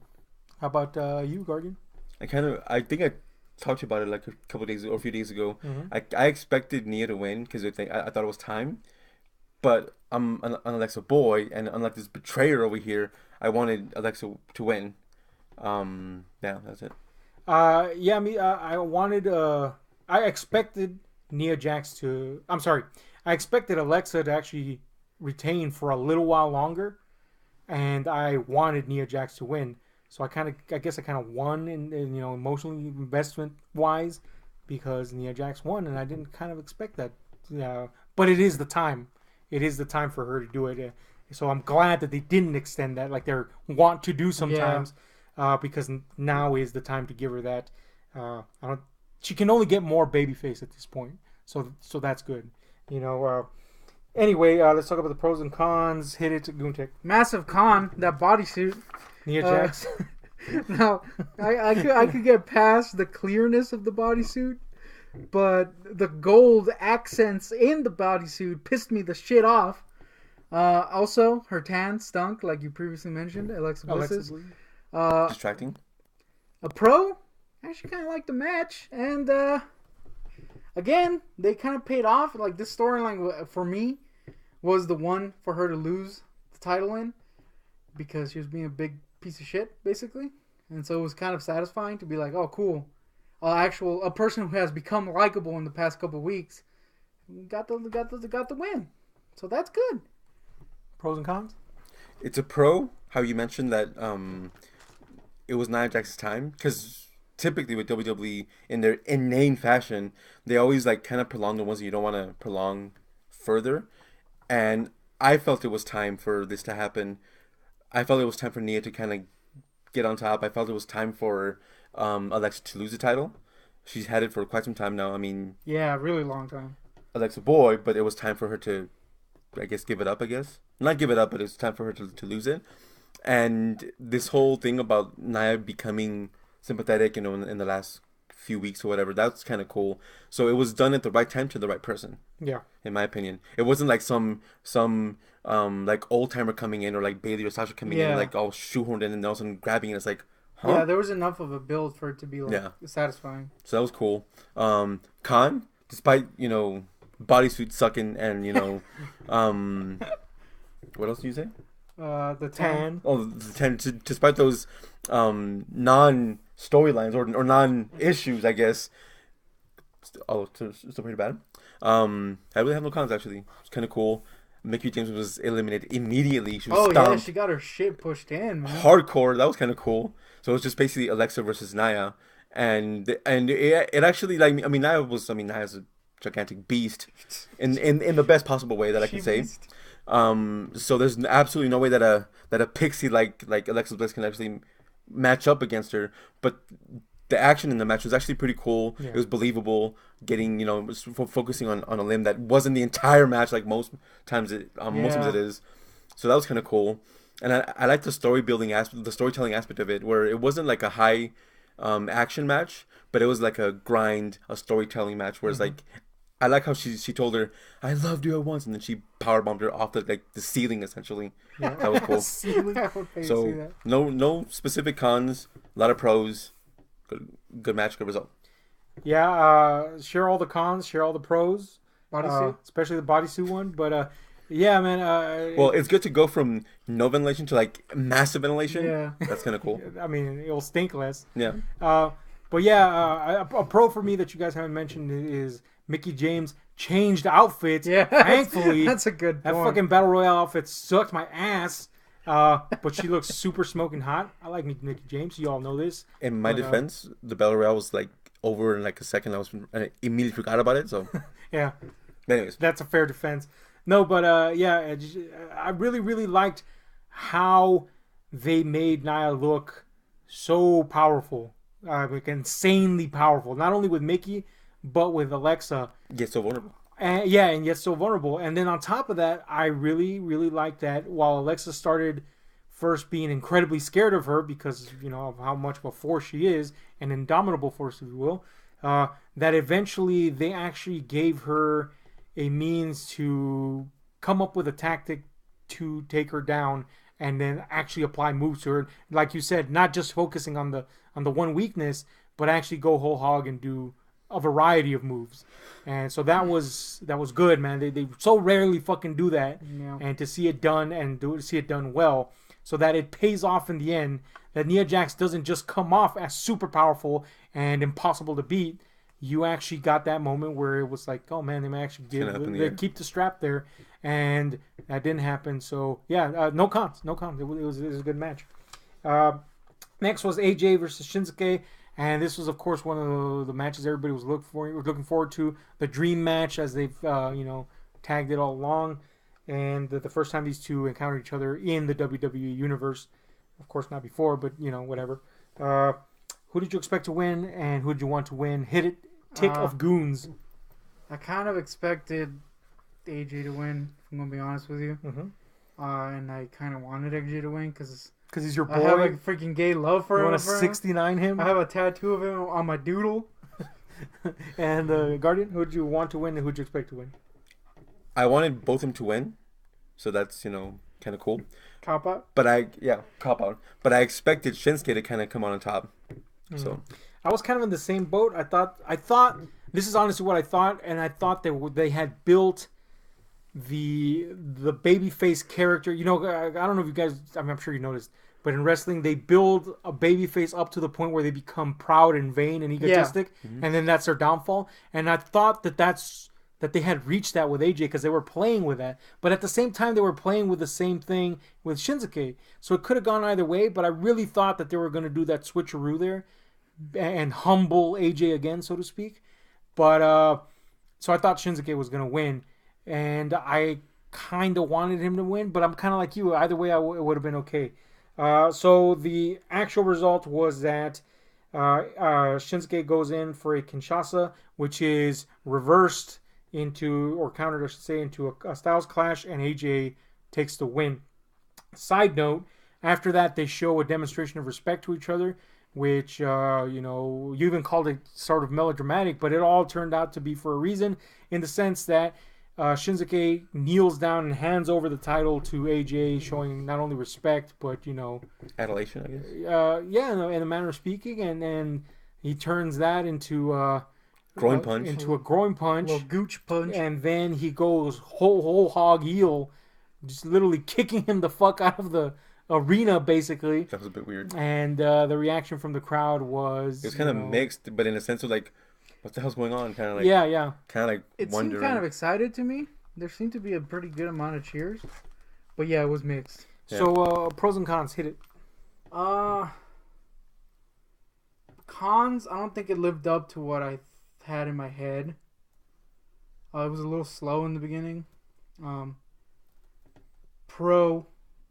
How about you, Guardian? I think I talked to you about it like a couple days or a few days ago. Mm-hmm. I expected Nia to win because I thought it was time. But I'm an Alexa boy, and unlike this betrayer over here, I wanted Alexa to win. Yeah, that's it. I wanted. I expected Nia Jax to. I'm sorry. I expected Alexa to actually retain for a little while longer, and I wanted Nia Jax to win. So I guess I kind of won in emotionally investment wise because Nia Jax won, and I didn't kind of expect that. But it is the time. It is the time for her to do it. So I'm glad that they didn't extend that like they want to do sometimes. Yeah. Because now is the time to give her that. She can only get more babyface at this point. So that's good. Anyway, let's talk about the pros and cons. Hit it, Goontek. Massive con, that bodysuit. Nia Jax. Now, I could get past the clearness of the bodysuit, but the gold accents in the bodysuit pissed me the shit off. Also, her tan stunk, like you previously mentioned, Alexa Bliss's. Distracting. A pro? I actually kind of liked the match, and again, they kind of paid off. Like this storyline for me was the one for her to lose the title in because she was being a big piece of shit, basically, and so it was kind of satisfying to be like, oh, cool. A person who has become likable in the past couple of weeks got the win, so that's good. Pros and cons. It's a pro. How you mentioned that it was Nia Jax's time, because typically with WWE in their inane fashion, they always like kind of prolong the ones that you don't want to prolong further, and I felt it was time for this to happen. I felt it was time for Nia to kind of get on top. I felt it was time for Alexa to lose the title. She's had it for quite some time now. I mean... Yeah, really long time. Alexa boy, but it was time for her to, I guess, give it up, I guess. Not give it up, but it's time for her to lose it. And this whole thing about Nia becoming sympathetic, in the last few weeks or whatever, that's kind of cool. So it was done at the right time to the right person. Yeah. In my opinion. It wasn't like some like old timer coming in or like Bailey or Sasha coming in like all shoehorned in and all of a sudden grabbing it. It's like, huh? Yeah, there was enough of a build for it to be like satisfying. So that was cool. Con, despite, bodysuit sucking and, what else do you say? The 10. Oh, the 10. Despite those non-storylines or non-issues, I guess. Oh, still pretty bad. I really have no cons, actually. It's kind of cool. Mickie James was eliminated immediately. She was stomped. Yeah, she got her shit pushed in, man. Hardcore. That was kind of cool. So it was just basically Alexa versus Nia. And it actually, like, Nia's a gigantic beast in the best possible way that I can say. Beast. So there's absolutely no way that a pixie like Alexa Bliss can actually match up against her. But the action in the match was actually pretty cool. Yeah. It was believable. Getting focusing on a limb that wasn't the entire match like most times it is. So that was kind of cool. And I like the storytelling aspect of it, where it wasn't like a high action match, but it was like a storytelling match. Where it's like, I like how she told her, "I loved you at once," and then she powerbombed her off the ceiling essentially. Yeah. That was cool. So no specific cons, a lot of pros. Good match, good result. Yeah, share all the cons, share all the pros. Bodysuit, especially the bodysuit one, but. Yeah, man. Well, it's good to go from no ventilation to like massive ventilation. Yeah, that's kind of cool. I mean, it'll stink less. Yeah. But yeah, a pro for me that you guys haven't mentioned is Mickie James changed outfits. Yeah, thankfully. That's a good point. That fucking Battle Royale outfit sucked my ass. But she looks super smoking hot. I like Mickie James. You all know this. In my defense, the Battle Royale was like over in like a second. I immediately forgot about it. So yeah. But anyways, that's a fair defense. No, but yeah, I really, really liked how they made Nia look so powerful, like insanely powerful. Not only with Mickie, but with Alexa. Yet so vulnerable. And yet so vulnerable. And then on top of that, I really, really liked that while Alexa started first being incredibly scared of her because, of how much of a force she is, an indomitable force, if you will, that eventually they actually gave her a means to come up with a tactic to take her down and then actually apply moves to her. Like you said, not just focusing on the one weakness, but actually go whole hog and do a variety of moves. And so that was good, man. They so rarely fucking do that. Yeah. And to see it done and see it done well, so that it pays off in the end, that Nia Jax doesn't just come off as super powerful and impossible to beat. You actually got that moment where it was like, oh man, they may actually keep the strap there, and that didn't happen. So yeah, no cons. It was a good match. Next was AJ versus Shinsuke, and this was of course one of the matches everybody was looking forward to. The dream match, as they've tagged it all along, and the first time these two encountered each other in the WWE universe. Of course, not before, but whatever. Who did you expect to win, and who did you want to win? Hit it, tick of goons. I kind of expected AJ to win, if I'm going to be honest with you. Mm-hmm. And I kind of wanted AJ to win because he's your boy. I have a freaking gay love for him. You want to 69 him? I have a tattoo of him on my doodle. And Guardian, who did you want to win, and who did you expect to win? I wanted both of them to win, so that's, kind of cool. Cop out? Cop out. But I expected Shinsuke to kind of come on top. Mm-hmm. So I was kind of in the same boat. I thought this is honestly what I thought, and I thought they had built the babyface character. I don't know if you guys. I'm sure you noticed, but in wrestling they build a babyface up to the point where they become proud and vain and egotistic, and then that's their downfall. And I thought that they had reached that with AJ because they were playing with that, but at the same time they were playing with the same thing with Shinsuke. So it could have gone either way, but I really thought that they were going to do that switcheroo there and humble AJ again, so to speak. But so I thought Shinsuke was going to win, and I kind of wanted him to win, but I'm kind of like you. Either way, it would have been okay. So the actual result was that Shinsuke goes in for a Kinshasa, which is reversed into, or countered, I should say, into a Styles Clash, and AJ takes the win. Side note, after that, they show a demonstration of respect to each other, which, you even called it sort of melodramatic, but it all turned out to be for a reason, in the sense that Shinsuke kneels down and hands over the title to AJ, showing not only respect, but, adulation, I guess. In a manner of speaking, and he turns that into groin punch. Into a groin punch. A little gooch punch. And then he goes whole hog heel just literally kicking him the fuck out of the arena, basically. That was a bit weird. And the reaction from the crowd was... It was kind of mixed, but in a sense of like, what the hell's going on? Kind of like... Yeah. Kind of like it wondering. It seemed kind of excited to me. There seemed to be a pretty good amount of cheers. But yeah, it was mixed. Yeah. So, pros and cons, hit it. Cons, I don't think it lived up to what I had in my head. It was a little slow in the beginning. Pro,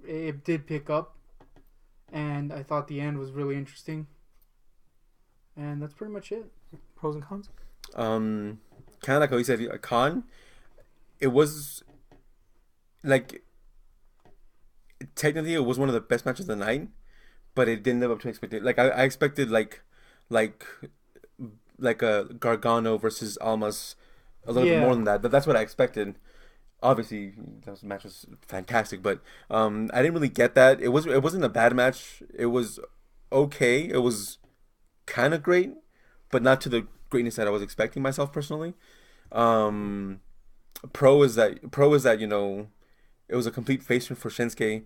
it did pick up. And I thought the end was really interesting. And that's pretty much it. Pros and cons? Kind of like how you said, a con. It was like technically it was one of the best matches of the night, but it didn't live up to expectations. Like I expected like a Gargano versus Almas a little bit more than that. But that's what I expected. Obviously, that match was fantastic, but I didn't really get that. It wasn't a bad match. It was okay. It was kind of great, but not to the greatness that I was expecting myself personally. Pro is that it was a complete face turn for Shinsuke.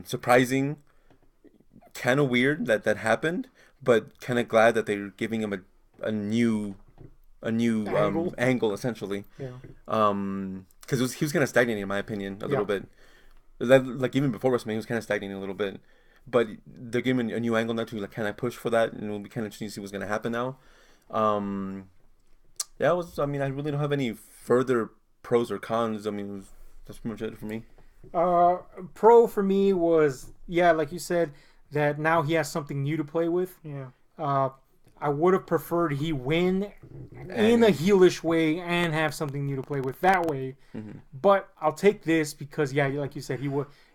Surprising, kind of weird that happened, but kind of glad that they're giving him a new angle essentially. Yeah. Because he was kind of stagnating in my opinion a little bit. Like even before WrestleMania, he was kind of stagnating a little bit. But they're giving a new angle now to like kind of push for that, and it'll be kind of interesting to see what's going to happen now. I really don't have any further pros or cons. That's pretty much it for me. Pro for me was, like you said, that now he has something new to play with. Yeah. I would have preferred he win in a heelish way and have something new to play with that way. Mm-hmm. But I'll take this because, like you said,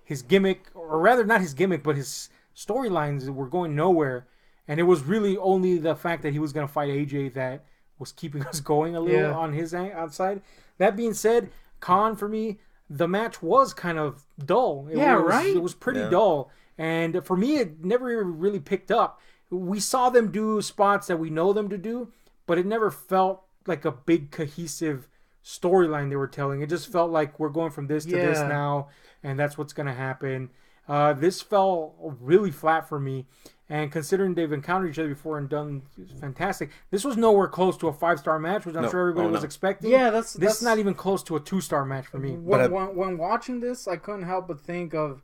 his gimmick, or rather not his gimmick, but his storylines were going nowhere. And it was really only the fact that he was going to fight AJ that was keeping us going a little on his outside. That being said, con for me, the match was kind of dull. It was pretty dull. And for me, it never really picked up. We saw them do spots that we know them to do, but it never felt like a big cohesive storyline they were telling. It just felt like we're going from this to this now, and that's what's going to happen. This fell really flat for me. And considering they've encountered each other before and done fantastic, this was nowhere close to a 5-star match, which I'm sure everybody was expecting. Yeah, this is not even close to a 2-star match for me. When watching this, I couldn't help but think of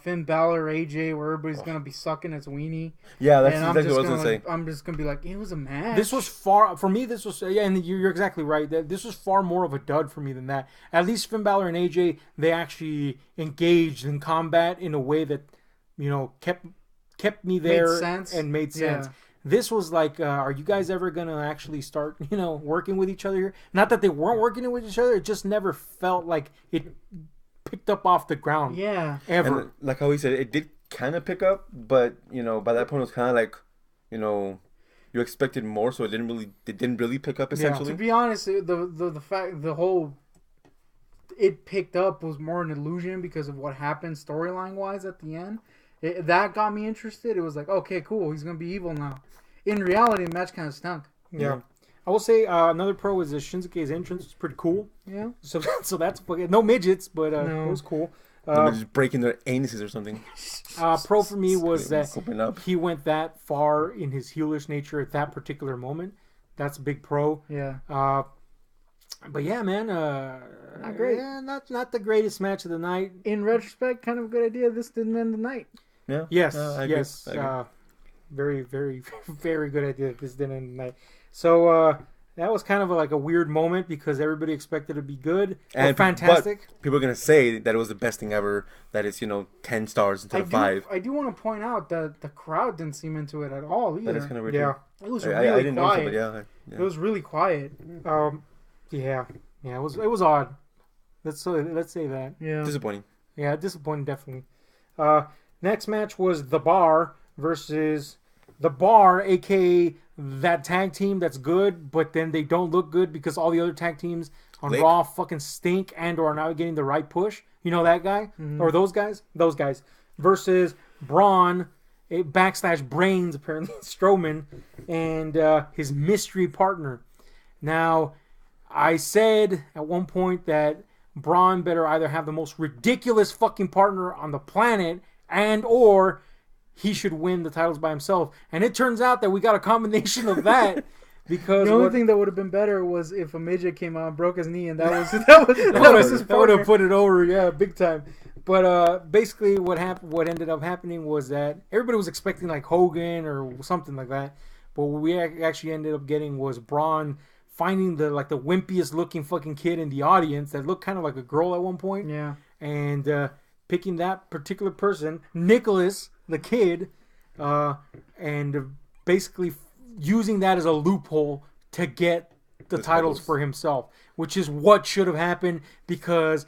Finn Balor, AJ, where everybody's gonna be sucking its weenie. Yeah, that's exactly what I was gonna say. I'm just gonna be like, it was a match. This was far for me. This was and you're exactly right. This was far more of a dud for me than that. At least Finn Balor and AJ, they actually engaged in combat in a way that kept me there and made sense. This was like, are you guys ever gonna actually start, working with each other here? Not that they weren't working with each other. It just never felt like it picked up off the ground. Yeah. Ever. And like how he said, it did kind of pick up, but by that point it was kind of like, you expected more, so it didn't really pick up essentially. To be honest, the fact it picked up was more an illusion because of what happened storyline wise at the end. That got me interested. It was like, okay, cool, he's gonna be evil now. In reality, the match kind of stunk. Yeah. I will say another pro is Shinsuke's entrance. It's pretty cool. Yeah. So that's no midgets, but it was cool. Just breaking their anuses or something. Pro for me was that he went that far in his heelish nature at that particular moment. That's a big pro. Yeah. But yeah, man, not great. Yeah, not the greatest match of the night. In retrospect, kind of a good idea. This didn't end the night. Yeah. Yes. Very, very, very good idea. This didn't end the night. So that was kind of like a weird moment because everybody expected it to be good and fantastic. But people are gonna say that it was the best thing ever. That it's 10 stars instead of 5. I do want to point out that the crowd didn't seem into it at all either. That is kind of weird. Yeah, it was really I didn't quiet. Know, it was really quiet. Yeah, it was odd. Let's say that. Yeah, disappointing. Yeah, disappointing definitely. Next match was The Bar versus The Bar, aka that tag team that's good, but then they don't look good because all the other tag teams on Raw fucking stink and or are not getting the right push. You know that guy? Mm-hmm. Or those guys? Those guys. Versus Braun, /Brains, apparently, Strowman, and his mystery partner. Now, I said at one point that Braun better either have the most ridiculous fucking partner on the planet or he should win the titles by himself. And it turns out that we got a combination of that. Because the only thing that would have been better was if a midget came out and broke his knee, and that was his that would have put it over, yeah, big time. But basically, what ended up happening was that everybody was expecting like Hogan or something like that, but what we actually ended up getting was Braun finding the wimpiest looking fucking kid in the audience that looked kind of like a girl at one point, yeah, and picking that particular person, Nicholas, the kid, and basically using that as a loophole to get the titles for himself, which is what should have happened because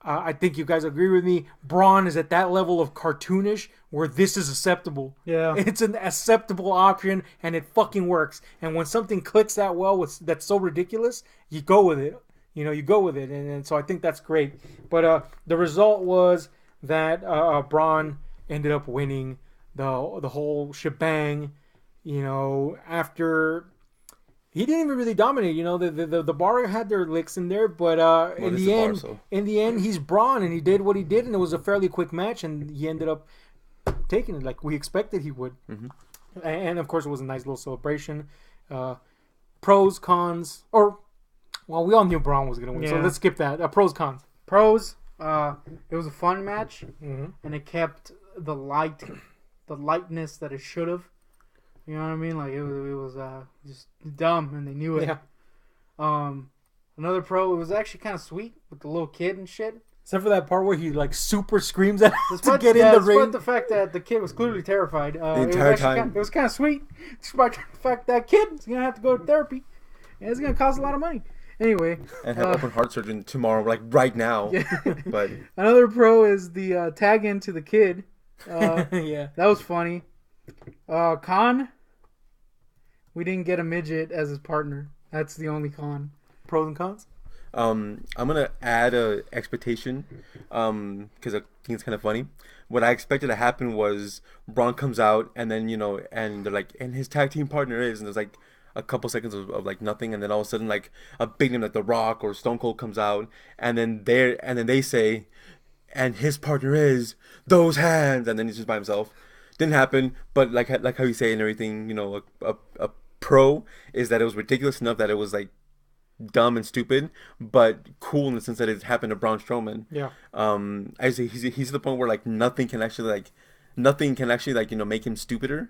I think you guys agree with me. Braun is at that level of cartoonish where this is acceptable. Yeah. It's an acceptable option and it fucking works. And when something clicks that well, that's so ridiculous, you go with it. You go with it. And so I think that's great. But the result was that Braun ended up winning the whole shebang. After he didn't even really dominate. The Bar had their licks in there, but in the end, he's Braun, and he did what he did, and it was a fairly quick match, and he ended up taking it like we expected he would. Mm-hmm. And of course, it was a nice little celebration. Pros, cons, we all knew Braun was gonna win, so let's skip that. Pros, cons. Pros. It was a fun match, and it kept the lightness that it should have. You know what I mean? Like it was just dumb, and they knew it. Yeah. Another pro. It was actually kind of sweet with the little kid and shit. Except for that part where he like super screams at him to get in the ring. Despite the fact that the kid was clearly terrified. The entire time. It was kind of sweet. Despite the fact that kid is gonna have to go to therapy, and it's gonna cost a lot of money. Anyway. And have open heart surgery tomorrow, like right now. Yeah. But another pro is the tag in to the kid. Yeah. That was funny. Con, we didn't get a midget as his partner. That's the only con. Pros and cons? I'm gonna add a expectation, because I think it's kind of funny. What I expected to happen was Braun comes out, and then and they're like, and his tag team partner is, and there's like a couple seconds of like nothing, and then all of a sudden like a big name like The Rock or Stone Cold comes out, and then they say, and his partner is those hands, and then he's just by himself. Didn't happen, but like how you say and everything, a pro is that it was ridiculous enough that it was like dumb and stupid, but cool in the sense that it happened to Braun Strowman. Yeah. I say he's to the point where like nothing can actually make him stupider,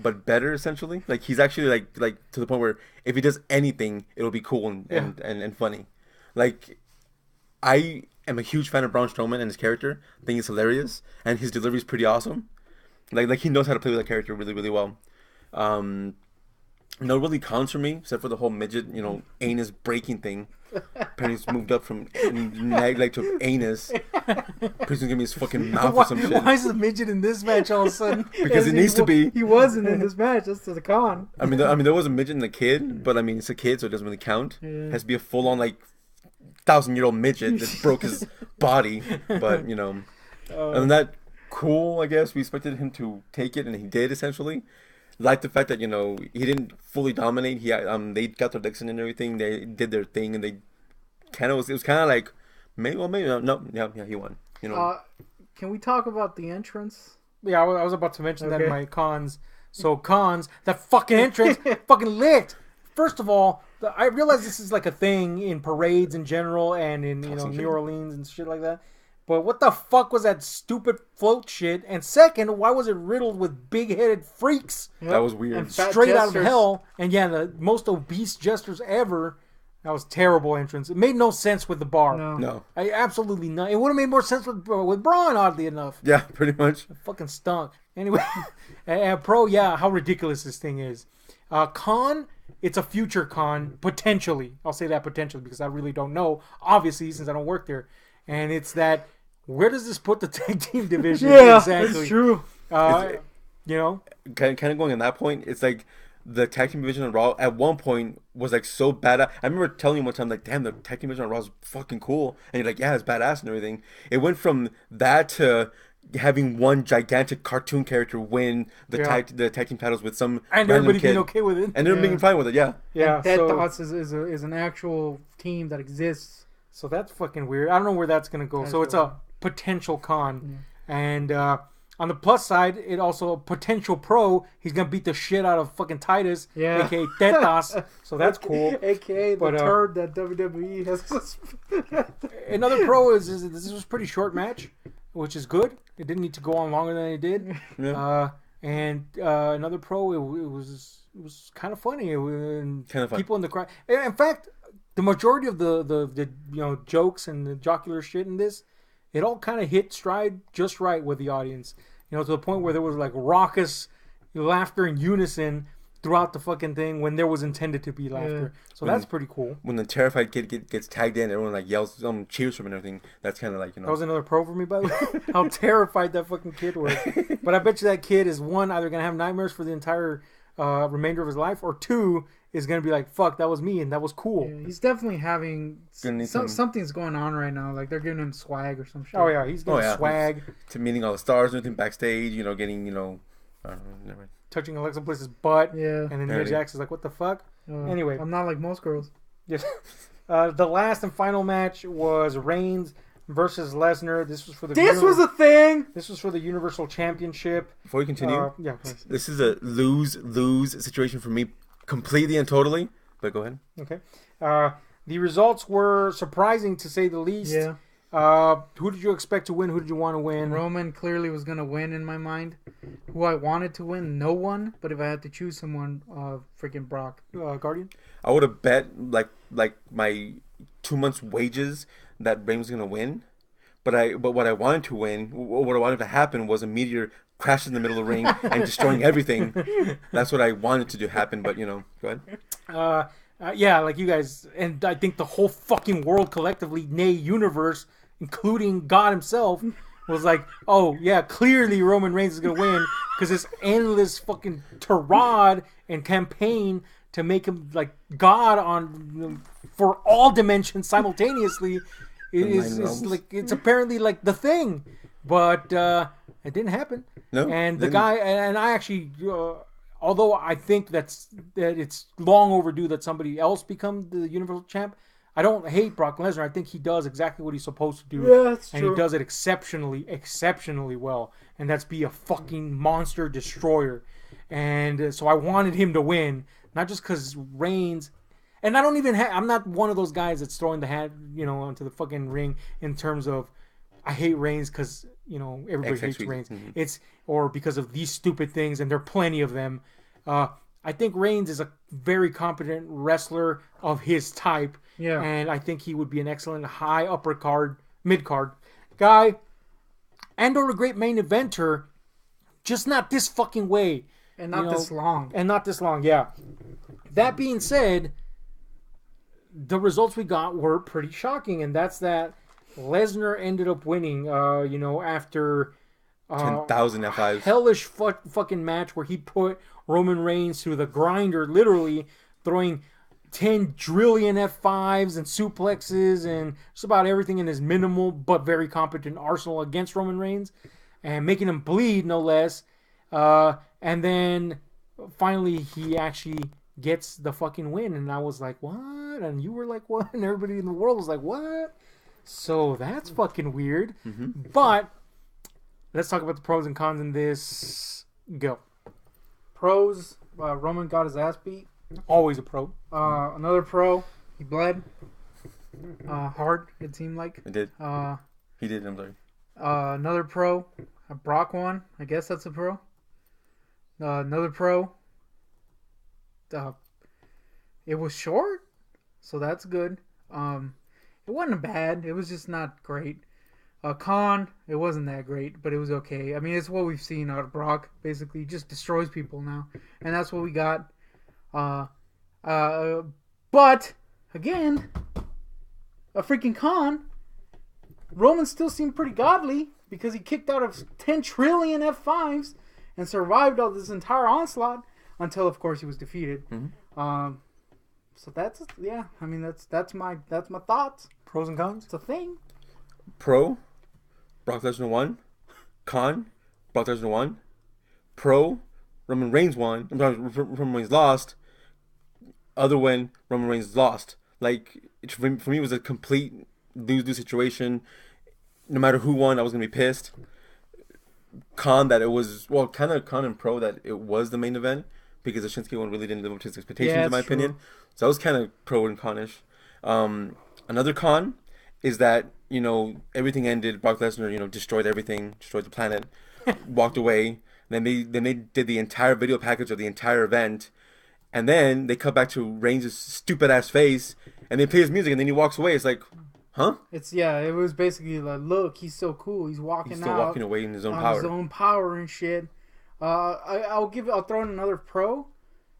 but better essentially. Like he's actually like to the point where if he does anything, it'll be cool and funny. Like I am a huge fan of Braun Strowman and his character. I think he's hilarious and his delivery is pretty awesome. Like he knows how to play with that character really, really well. No really cons for me, except for the whole midget, anus breaking thing. Apparently it's moved up from leg to anus. Pretty soon give me his fucking mouth or some shit. Why is the midget in this match all of a sudden? Because it needs to be. He wasn't in this match. That's the con. I mean, there was a midget in the kid, but I mean, it's a kid, so it doesn't really count. Yeah. It has to be a full-on 1,000-year-old midget that broke his body. But other than that, cool. I guess we expected him to take it, and he did essentially. Like the fact that he didn't fully dominate. They got their licks in and everything. They did their thing, and they it was kind of like maybe no yeah he won. Can we talk about the entrance? Yeah, I was about to mention that in my cons. So cons, that fucking entrance fucking lit. First of all, I realize this is like a thing in parades in general and in New Orleans and shit like that. But what the fuck was that stupid float shit? And second, why was it riddled with big-headed freaks? That was weird. Straight out of hell. And yeah, the most obese jesters ever. That was terrible entrance. It made no sense with the Bar. No. Absolutely not. It would have made more sense with Braun, oddly enough. Yeah, pretty much. It fucking stunk. Anyway, pro, yeah, how ridiculous this thing is. Con, it's a future con, potentially. I'll say that potentially because I really don't know, obviously, since I don't work there. And it's that, where does this put the tag team division? Yeah, exactly. That's true. Kind of going on that point, it's like the tag team division on Raw at one point was like so badass. I remember telling you one time, like, damn, the tag team division on Raw is fucking cool. And you're like, yeah, it's badass and everything. It went from that to having one gigantic cartoon character win the tag team titles with some and everybody being okay with it. And they're being fine with it, yeah. Yeah. Dead Thoughts is an actual team that exists. So that's fucking weird. I don't know where that's gonna go. So it's a potential con, and on the plus side, it also a potential pro. He's gonna beat the shit out of fucking Titus, aka Tetas. So that's cool. AKA the turd that WWE has. Another pro is this was a pretty short match, which is good. It didn't need to go on longer than it did. Yeah. And another pro, it was kind of funny. And kind of fun. People in the crowd. In fact, the majority of the jokes and the jocular shit in this, it all kind of hit stride just right with the audience. To the point where there was like raucous laughter in unison throughout the fucking thing when there was intended to be laughter. So that's pretty cool. When the terrified kid gets tagged in, everyone like yells, cheers from him and everything. That's kind of like, That was another pro for me, by the way. How terrified that fucking kid was. But I bet you that kid is, one, either going to have nightmares for the entire remainder of his life, or two, is going to be like, fuck, that was me and that was cool. Yeah, he's definitely having something's going on right now. Like they're giving him swag or some shit. Oh yeah, he's getting swag. To meeting all the stars and everything backstage, getting, I don't know, never. Touching Alexa Bliss's butt. Yeah. And then Nia Jax is like, what the fuck? Anyway. I'm not like most girls. Yes. The last and final match was Reigns versus Lesnar. This was for the was a thing. This was for the Universal Championship. Before we continue, this is a lose situation for me completely and totally. But go ahead. Okay. The results were surprising to say the least. Yeah. Who did you expect to win? Who did you want to win? Roman clearly was going to win in my mind. Who I wanted to win, no one. But if I had to choose someone, freaking Brock. Guardian? I would have bet like my 2 months' wages that Reigns was going to win. But what I wanted to win, what I wanted to happen was a meteor crashes in the middle of the ring and destroying everything. That's what I wanted to happen. But go ahead. Yeah, like you guys, and I think the whole fucking world collectively, nay, universe, including God himself, was like, oh, yeah, clearly Roman Reigns is going to win because this endless fucking tirade and campaign to make him like God on for all dimensions simultaneously is like, it's apparently like the thing. But it didn't happen. No. And the guy, and I actually... although I think that it's long overdue that somebody else become the Universal Champ, I don't hate Brock Lesnar. I think he does exactly what he's supposed to do. Yeah, that's true. And he does it exceptionally well. And that's be a fucking monster destroyer. And so I wanted him to win, not just because Reigns... And I don't even I'm not one of those guys that's throwing the hat, onto the fucking ring in terms of, I hate Reigns because, everybody hates Reigns. Mm-hmm. It's, or because of these stupid things, and there are plenty of them. I think Reigns is a very competent wrestler of his type. Yeah. And I think he would be an excellent high upper card, mid card guy. And or a great main eventer. Just not this fucking way. And not this long. And not this long, yeah. That being said, the results we got were pretty shocking. And that's that Lesnar ended up winning, after 10,000 F5s. Hellish fucking match where he put Roman Reigns through the grinder, literally throwing 10 trillion F5s and suplexes and just about everything in his minimal but very competent arsenal against Roman Reigns and making him bleed, no less. And then finally he actually gets the fucking win. And I was like, what? And you were like, what? And everybody in the world was like, what? So that's fucking weird. Mm-hmm. But let's talk about the pros and cons in this. Go. Pros, Roman got his ass beat. Always a pro. Another pro, he bled. Hard, it seemed like. It did. He did, I'm sorry. Another pro, Brock won. I guess that's a pro. Another pro, it was short, so that's good. It wasn't bad. It was just not great. Con, it wasn't that great, but it was okay. I mean, it's what we've seen out of Brock. Basically, he just destroys people now, and that's what we got. But again, a freaking con. Roman still seemed pretty godly because he kicked out of 10 trillion F5s and survived all this entire onslaught until, of course, he was defeated. Mm-hmm. So that's I mean, that's my thoughts. Pros and cons. It's a thing. Pro, Brock Lesnar won. Con, Brock Lesnar won. Pro, Roman Reigns won. Roman Reigns lost. Other win, Roman Reigns lost. Like, for me, it was a complete lose situation. No matter who won, I was gonna be pissed. Con that it was kind of con and pro that it was the main event because the Shinsuke one really didn't live up to his expectations in my opinion. So I was kind of pro and conish. Another con is that everything ended. Brock Lesnar destroyed everything, destroyed the planet, walked away. Then they did the entire video package of the entire event, and then they cut back to Reigns' stupid ass face, and they play his music, and then he walks away. It's like, huh? It was basically like, look, he's so cool. He's still walking away in his own power. His own power and shit. I'll throw in another pro.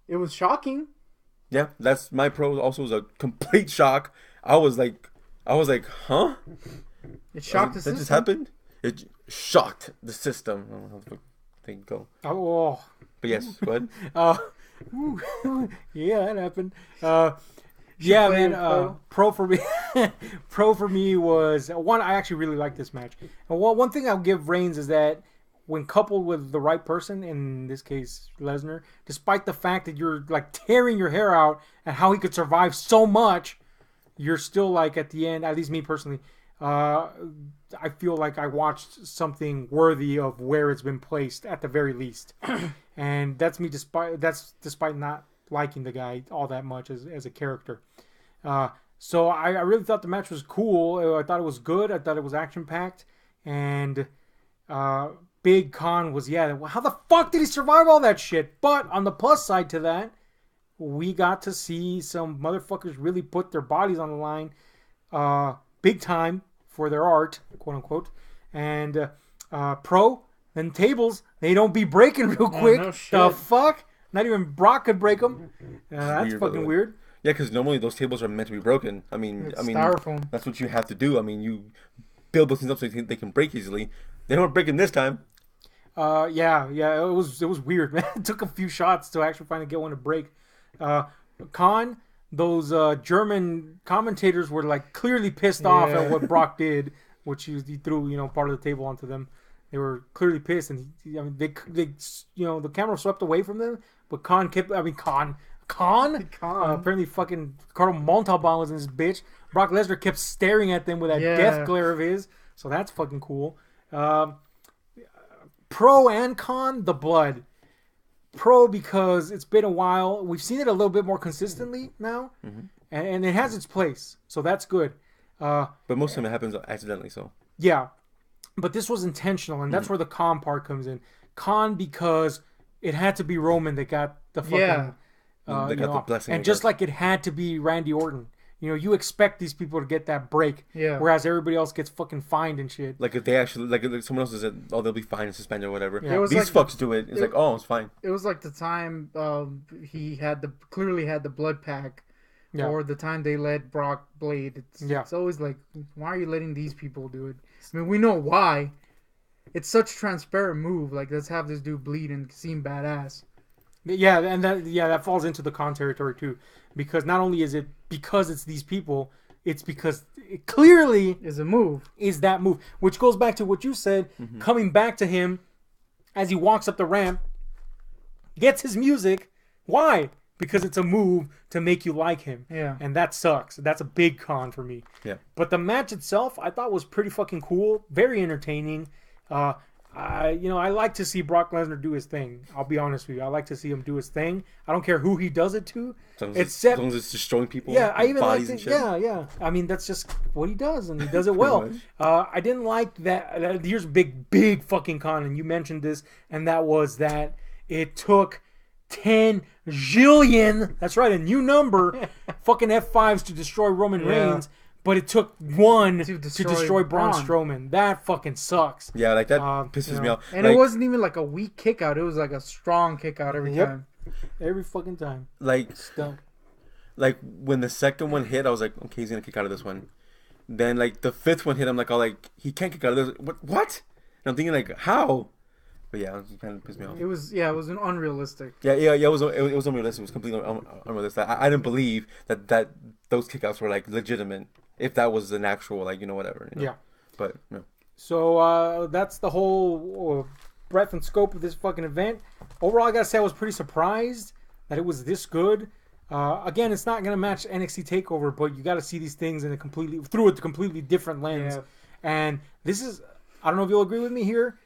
It was shocking. Yeah, that's my pro. Also, was a complete shock. I was like, huh? It shocked the system. That just happened. It shocked the system. I don't know how the thing go. Oh. But yes, go ahead. Yeah, that happened. Yeah, man. Pro for me was one. I actually really liked this match. And one thing I'll give Reigns is that when coupled with the right person, in this case Lesnar, despite the fact that you're like tearing your hair out at how he could survive so much, you're still like at the end. At least me personally, I feel like I watched something worthy of where it's been placed at the very least, and that's me. Despite not liking the guy all that much as a character. So I really thought the match was cool. I thought it was good. I thought it was action-packed. And Big Con was, how the fuck did he survive all that shit? But on the plus side to that, we got to see some motherfuckers really put their bodies on the line big time for their art, quote-unquote. And pro, and tables, they don't be breaking real quick. No shit. The fuck? Not even Brock could break them. That's weird, fucking weird. Yeah, because normally those tables are meant to be broken. I mean, styrofoam. That's what you have to do. I mean, you build those things up so they can break easily. They don't break them this time. Yeah, it was weird, man. It took a few shots to actually finally get one to break. Con, those German commentators were like clearly pissed off at what Brock did, which he threw part of the table onto them. They were clearly pissed, and they the camera swept away from them, but Con kept. Con. Apparently, fucking Carl Montalban was in this bitch. Brock Lesnar kept staring at them with that death glare of his. So that's fucking cool. Pro and con, the blood. Pro because it's been a while. We've seen it a little bit more consistently now, and it has its place. So that's good. But most of the time it happens accidentally. So yeah. But this was intentional, and that's where the con part comes in. Con because it had to be Roman that got the fucking... they got the blessing. And just like it had to be Randy Orton. You expect these people to get that break. Yeah. Whereas everybody else gets fucking fined and shit. Like if they actually... Like if someone else said, they'll be fined and suspended or whatever. Yeah. These fucks do it. It's like, it's fine. It was like the time he clearly had the blood pack. Yeah. Or the time they let Brock blade. It's always like, why are you letting these people do it? I mean, we know why. It's such a transparent move. Like, let's have this dude bleed and seem badass. Yeah, and that falls into the con territory too. Because not only is it because it's these people, it's because it clearly is a move. Is that move. Which goes back to what you said, coming back to him as he walks up the ramp, gets his music. Why? Because it's a move to make you like him. Yeah. And that sucks. That's a big con for me. Yeah. But the match itself, I thought was pretty fucking cool. Very entertaining. I like to see Brock Lesnar do his thing. I'll be honest with you. I like to see him do his thing. I don't care who he does it to. As long as it's destroying people. Yeah, I even like it. Yeah. I mean, that's just what he does, and he does it well. I didn't like that. Here's big fucking con, and you mentioned this, and that was that it took 10 zillion, that's right, a new number, fucking F5s to destroy Roman Reigns, but it took one to destroy Braun Strowman. That fucking sucks. Yeah, like that pisses me off. And it wasn't even like a weak kick out, it was like a strong kick out every time. Every fucking time. Like, stunk. Like, when the second one hit, I was like, okay, he's gonna kick out of this one. Then, like, the fifth one hit, I'm like, he can't kick out of this. What? And I'm thinking, like, how? But yeah, it kind of pissed me off. It was an unrealistic. Yeah. It was unrealistic. It was completely unrealistic. I didn't believe that those kickouts were like legitimate. If that was an actual whatever. Yeah. But no. So that's the whole breadth and scope of this fucking event. Overall, I gotta say I was pretty surprised that it was this good. Again, it's not gonna match NXT Takeover, but you got to see these things through a completely different lens. Yeah. And this is, I don't know if you'll agree with me here.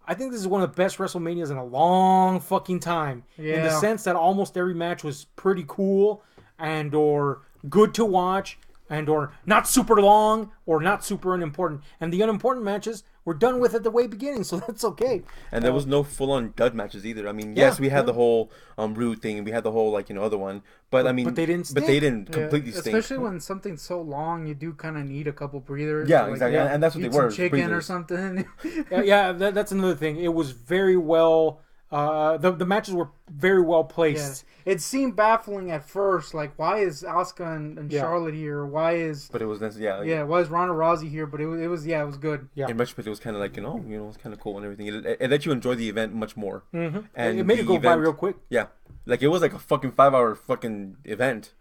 I think this is one of the best WrestleManias in a long fucking time. Yeah. In the sense that almost every match was pretty cool and or good to watch and or not super long or not super unimportant. And the unimportant matches were done with at the way beginning, so that's okay. And there was no full-on dud matches either. I mean, yes, we had the whole Rude thing, and we had the whole other one, but I mean, but they didn't. But they didn't completely stink. Especially when something's so long, you do kind of need a couple breathers. Yeah, exactly, and that's what they were. Some chicken breathers. Or something. That's another thing. It was very well. The matches were very well placed. Yeah. It seemed baffling at first, like why is Asuka and Charlotte here? Why is why is Ronda Rousey here? But it was good. Yeah, in retrospect, it was kind of like it's kind of cool and everything. It let you enjoy the event much more. Mm-hmm. And it made it go by real quick. Yeah, like it was like a fucking 5-hour fucking event,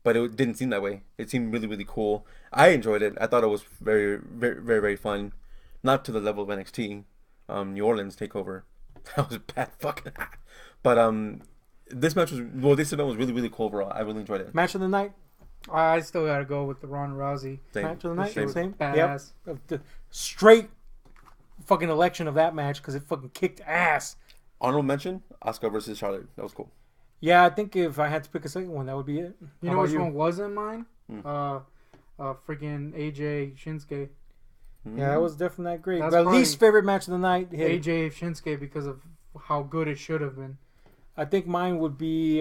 but it didn't seem that way. It seemed really really cool. I enjoyed it. I thought it was very very very very fun, not to the level of NXT, New Orleans Takeover. That was bad fucking. But this event was really really cool overall. I really enjoyed it. Match of the night. I still gotta go with the Ronda Rousey. Match of the night. Same. Badass. Yep. The straight fucking election of that match because it fucking kicked ass. Honorable mention: Asuka versus Charlotte. That was cool. Yeah, I think if I had to pick a second one, that would be it. You know which one wasn't mine? Freaking AJ Shinsuke. Yeah, that was definitely not great. But least favorite match of the night. AJ Shinsuke because of how good it should have been. I think mine would be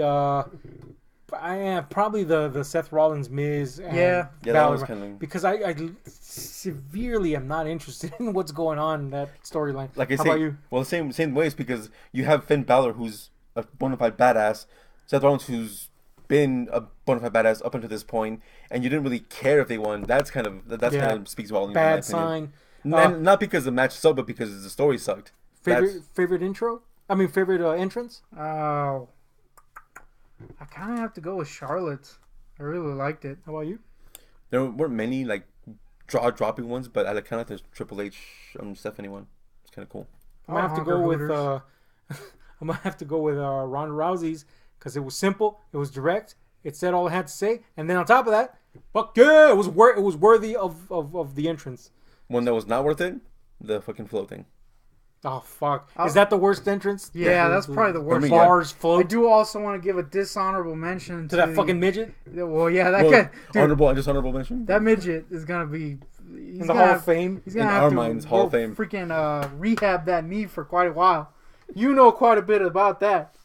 probably the Seth Rollins Miz. And that was kind of because I severely am not interested in what's going on in that storyline. Like I How say, about you? Well, the same ways because you have Finn Balor who's a bona fide badass, Seth Rollins who's been a bona fide badass up until this point, and you didn't really care if they won. That's kind of speaks volumes. Bad sign. And not because the match sucked, but because the story sucked. Favorite intro? I mean, favorite entrance? Oh, I kind of have to go with Charlotte's. I really liked it. How about you? There weren't many like jaw-dropping ones, but I kind of like the Triple H Stephanie one. It's kind of cool. I'm gonna have to go with Ronda Rousey's because it was simple, it was direct, it said all it had to say, and then on top of that, fuck yeah, it was worthy of the entrance. One that was not worth it, the fucking float thing. Oh fuck! Is that the worst entrance? Yeah, that's probably the worst. Bars float. I do also want to give a dishonorable mention to that fucking midget. Well, yeah, that guy. Dude, honorable mention. That midget is gonna be in the Hall of Fame. He's gonna in our minds, Hall of Fame. Freaking rehab that knee for quite a while. You know quite a bit about that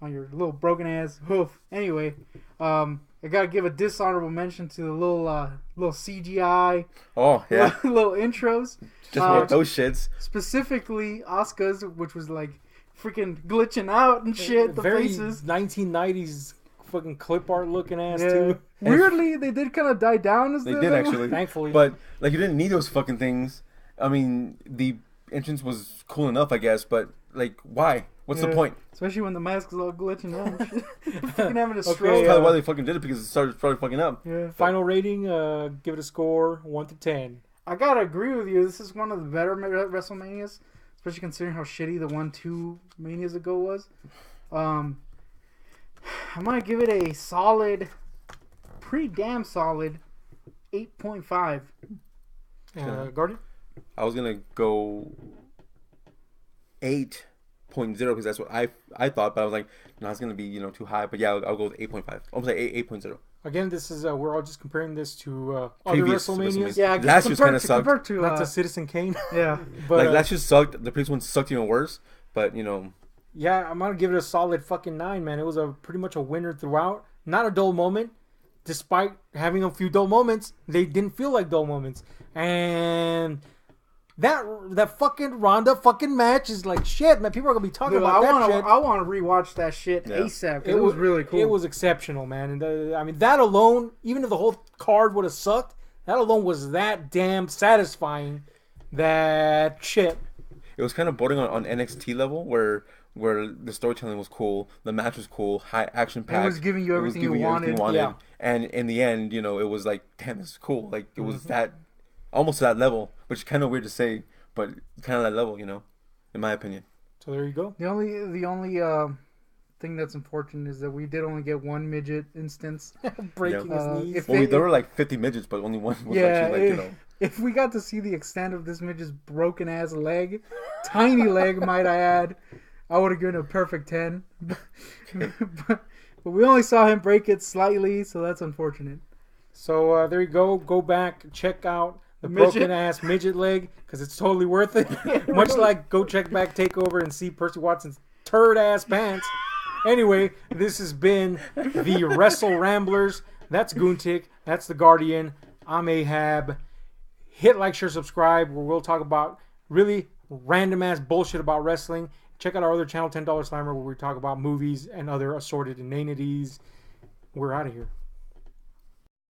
on your little broken ass hoof. Anyway, I gotta give a dishonorable mention to the little CGI. Oh yeah, little intros. Just those shits. Specifically, Asuka's, which was like freaking glitching out and shit. The very faces, 1990s fucking clip art looking ass too. Weirdly, they did kind of die down as they did actually, thankfully. But like you didn't need those fucking things. I mean, the entrance was cool enough, I guess, but like, why? What's the point? Especially when the mask is all glitching out and shit. Fucking having a stroke. That's probably why they fucking did it, because it started fucking up. Yeah. Final rating, give it a score 1 to 10. I gotta agree with you. This is one of the better WrestleManias, especially considering how shitty the 1-2 Manias ago was. I might give it a solid, pretty damn solid 8.5. Gordon? I was gonna go 8.0 because that's what I thought, but I was like, no, it's gonna be too high. But yeah, I'll go with 8.5. I'll say 8.0. Again, this is we're all just comparing this to other WrestleManias. Yeah, last year's kind of sucked. Not to Citizen Kane. Yeah, but like last year sucked. The previous one sucked even worse. But yeah, I'm gonna give it a solid fucking 9, man. It was pretty much a winner throughout. Not a dull moment, despite having a few dull moments. They didn't feel like dull moments, and that fucking Ronda fucking match is like shit, man. People are gonna be talking about that shit. I want to rewatch that shit ASAP. It was really cool. It was exceptional, man. And I mean, that alone, even if the whole card would have sucked, that alone was that damn satisfying. That shit. It was kind of bordering on NXT level where the storytelling was cool, the match was cool, high action packed. It was giving you everything you wanted. Yeah. And in the end, it was like, damn, this is cool. Like it was that. Almost to that level, which is kind of weird to say, but kind of that level, in my opinion. So there you go. The only thing that's unfortunate is that we did only get one midget instance breaking his knees. There were like 50 midgets, but only one was actually like, If we got to see the extent of this midget's broken ass leg, tiny leg, might I add, I would have given it a perfect 10. but we only saw him break it slightly, so that's unfortunate. So there you go. Go back, check out the broken ass midget leg, because it's totally worth it. Much like go check back Takeover and see Percy Watson's turd ass pants. Anyway, this has been the Wrestle Ramblers. That's Goontick. That's the Guardian. I'm Ahab. Hit like, share, subscribe, where we'll talk about really random ass bullshit about wrestling. Check out our other channel, $10 Slammer, where we talk about movies and other assorted inanities. We're out of here.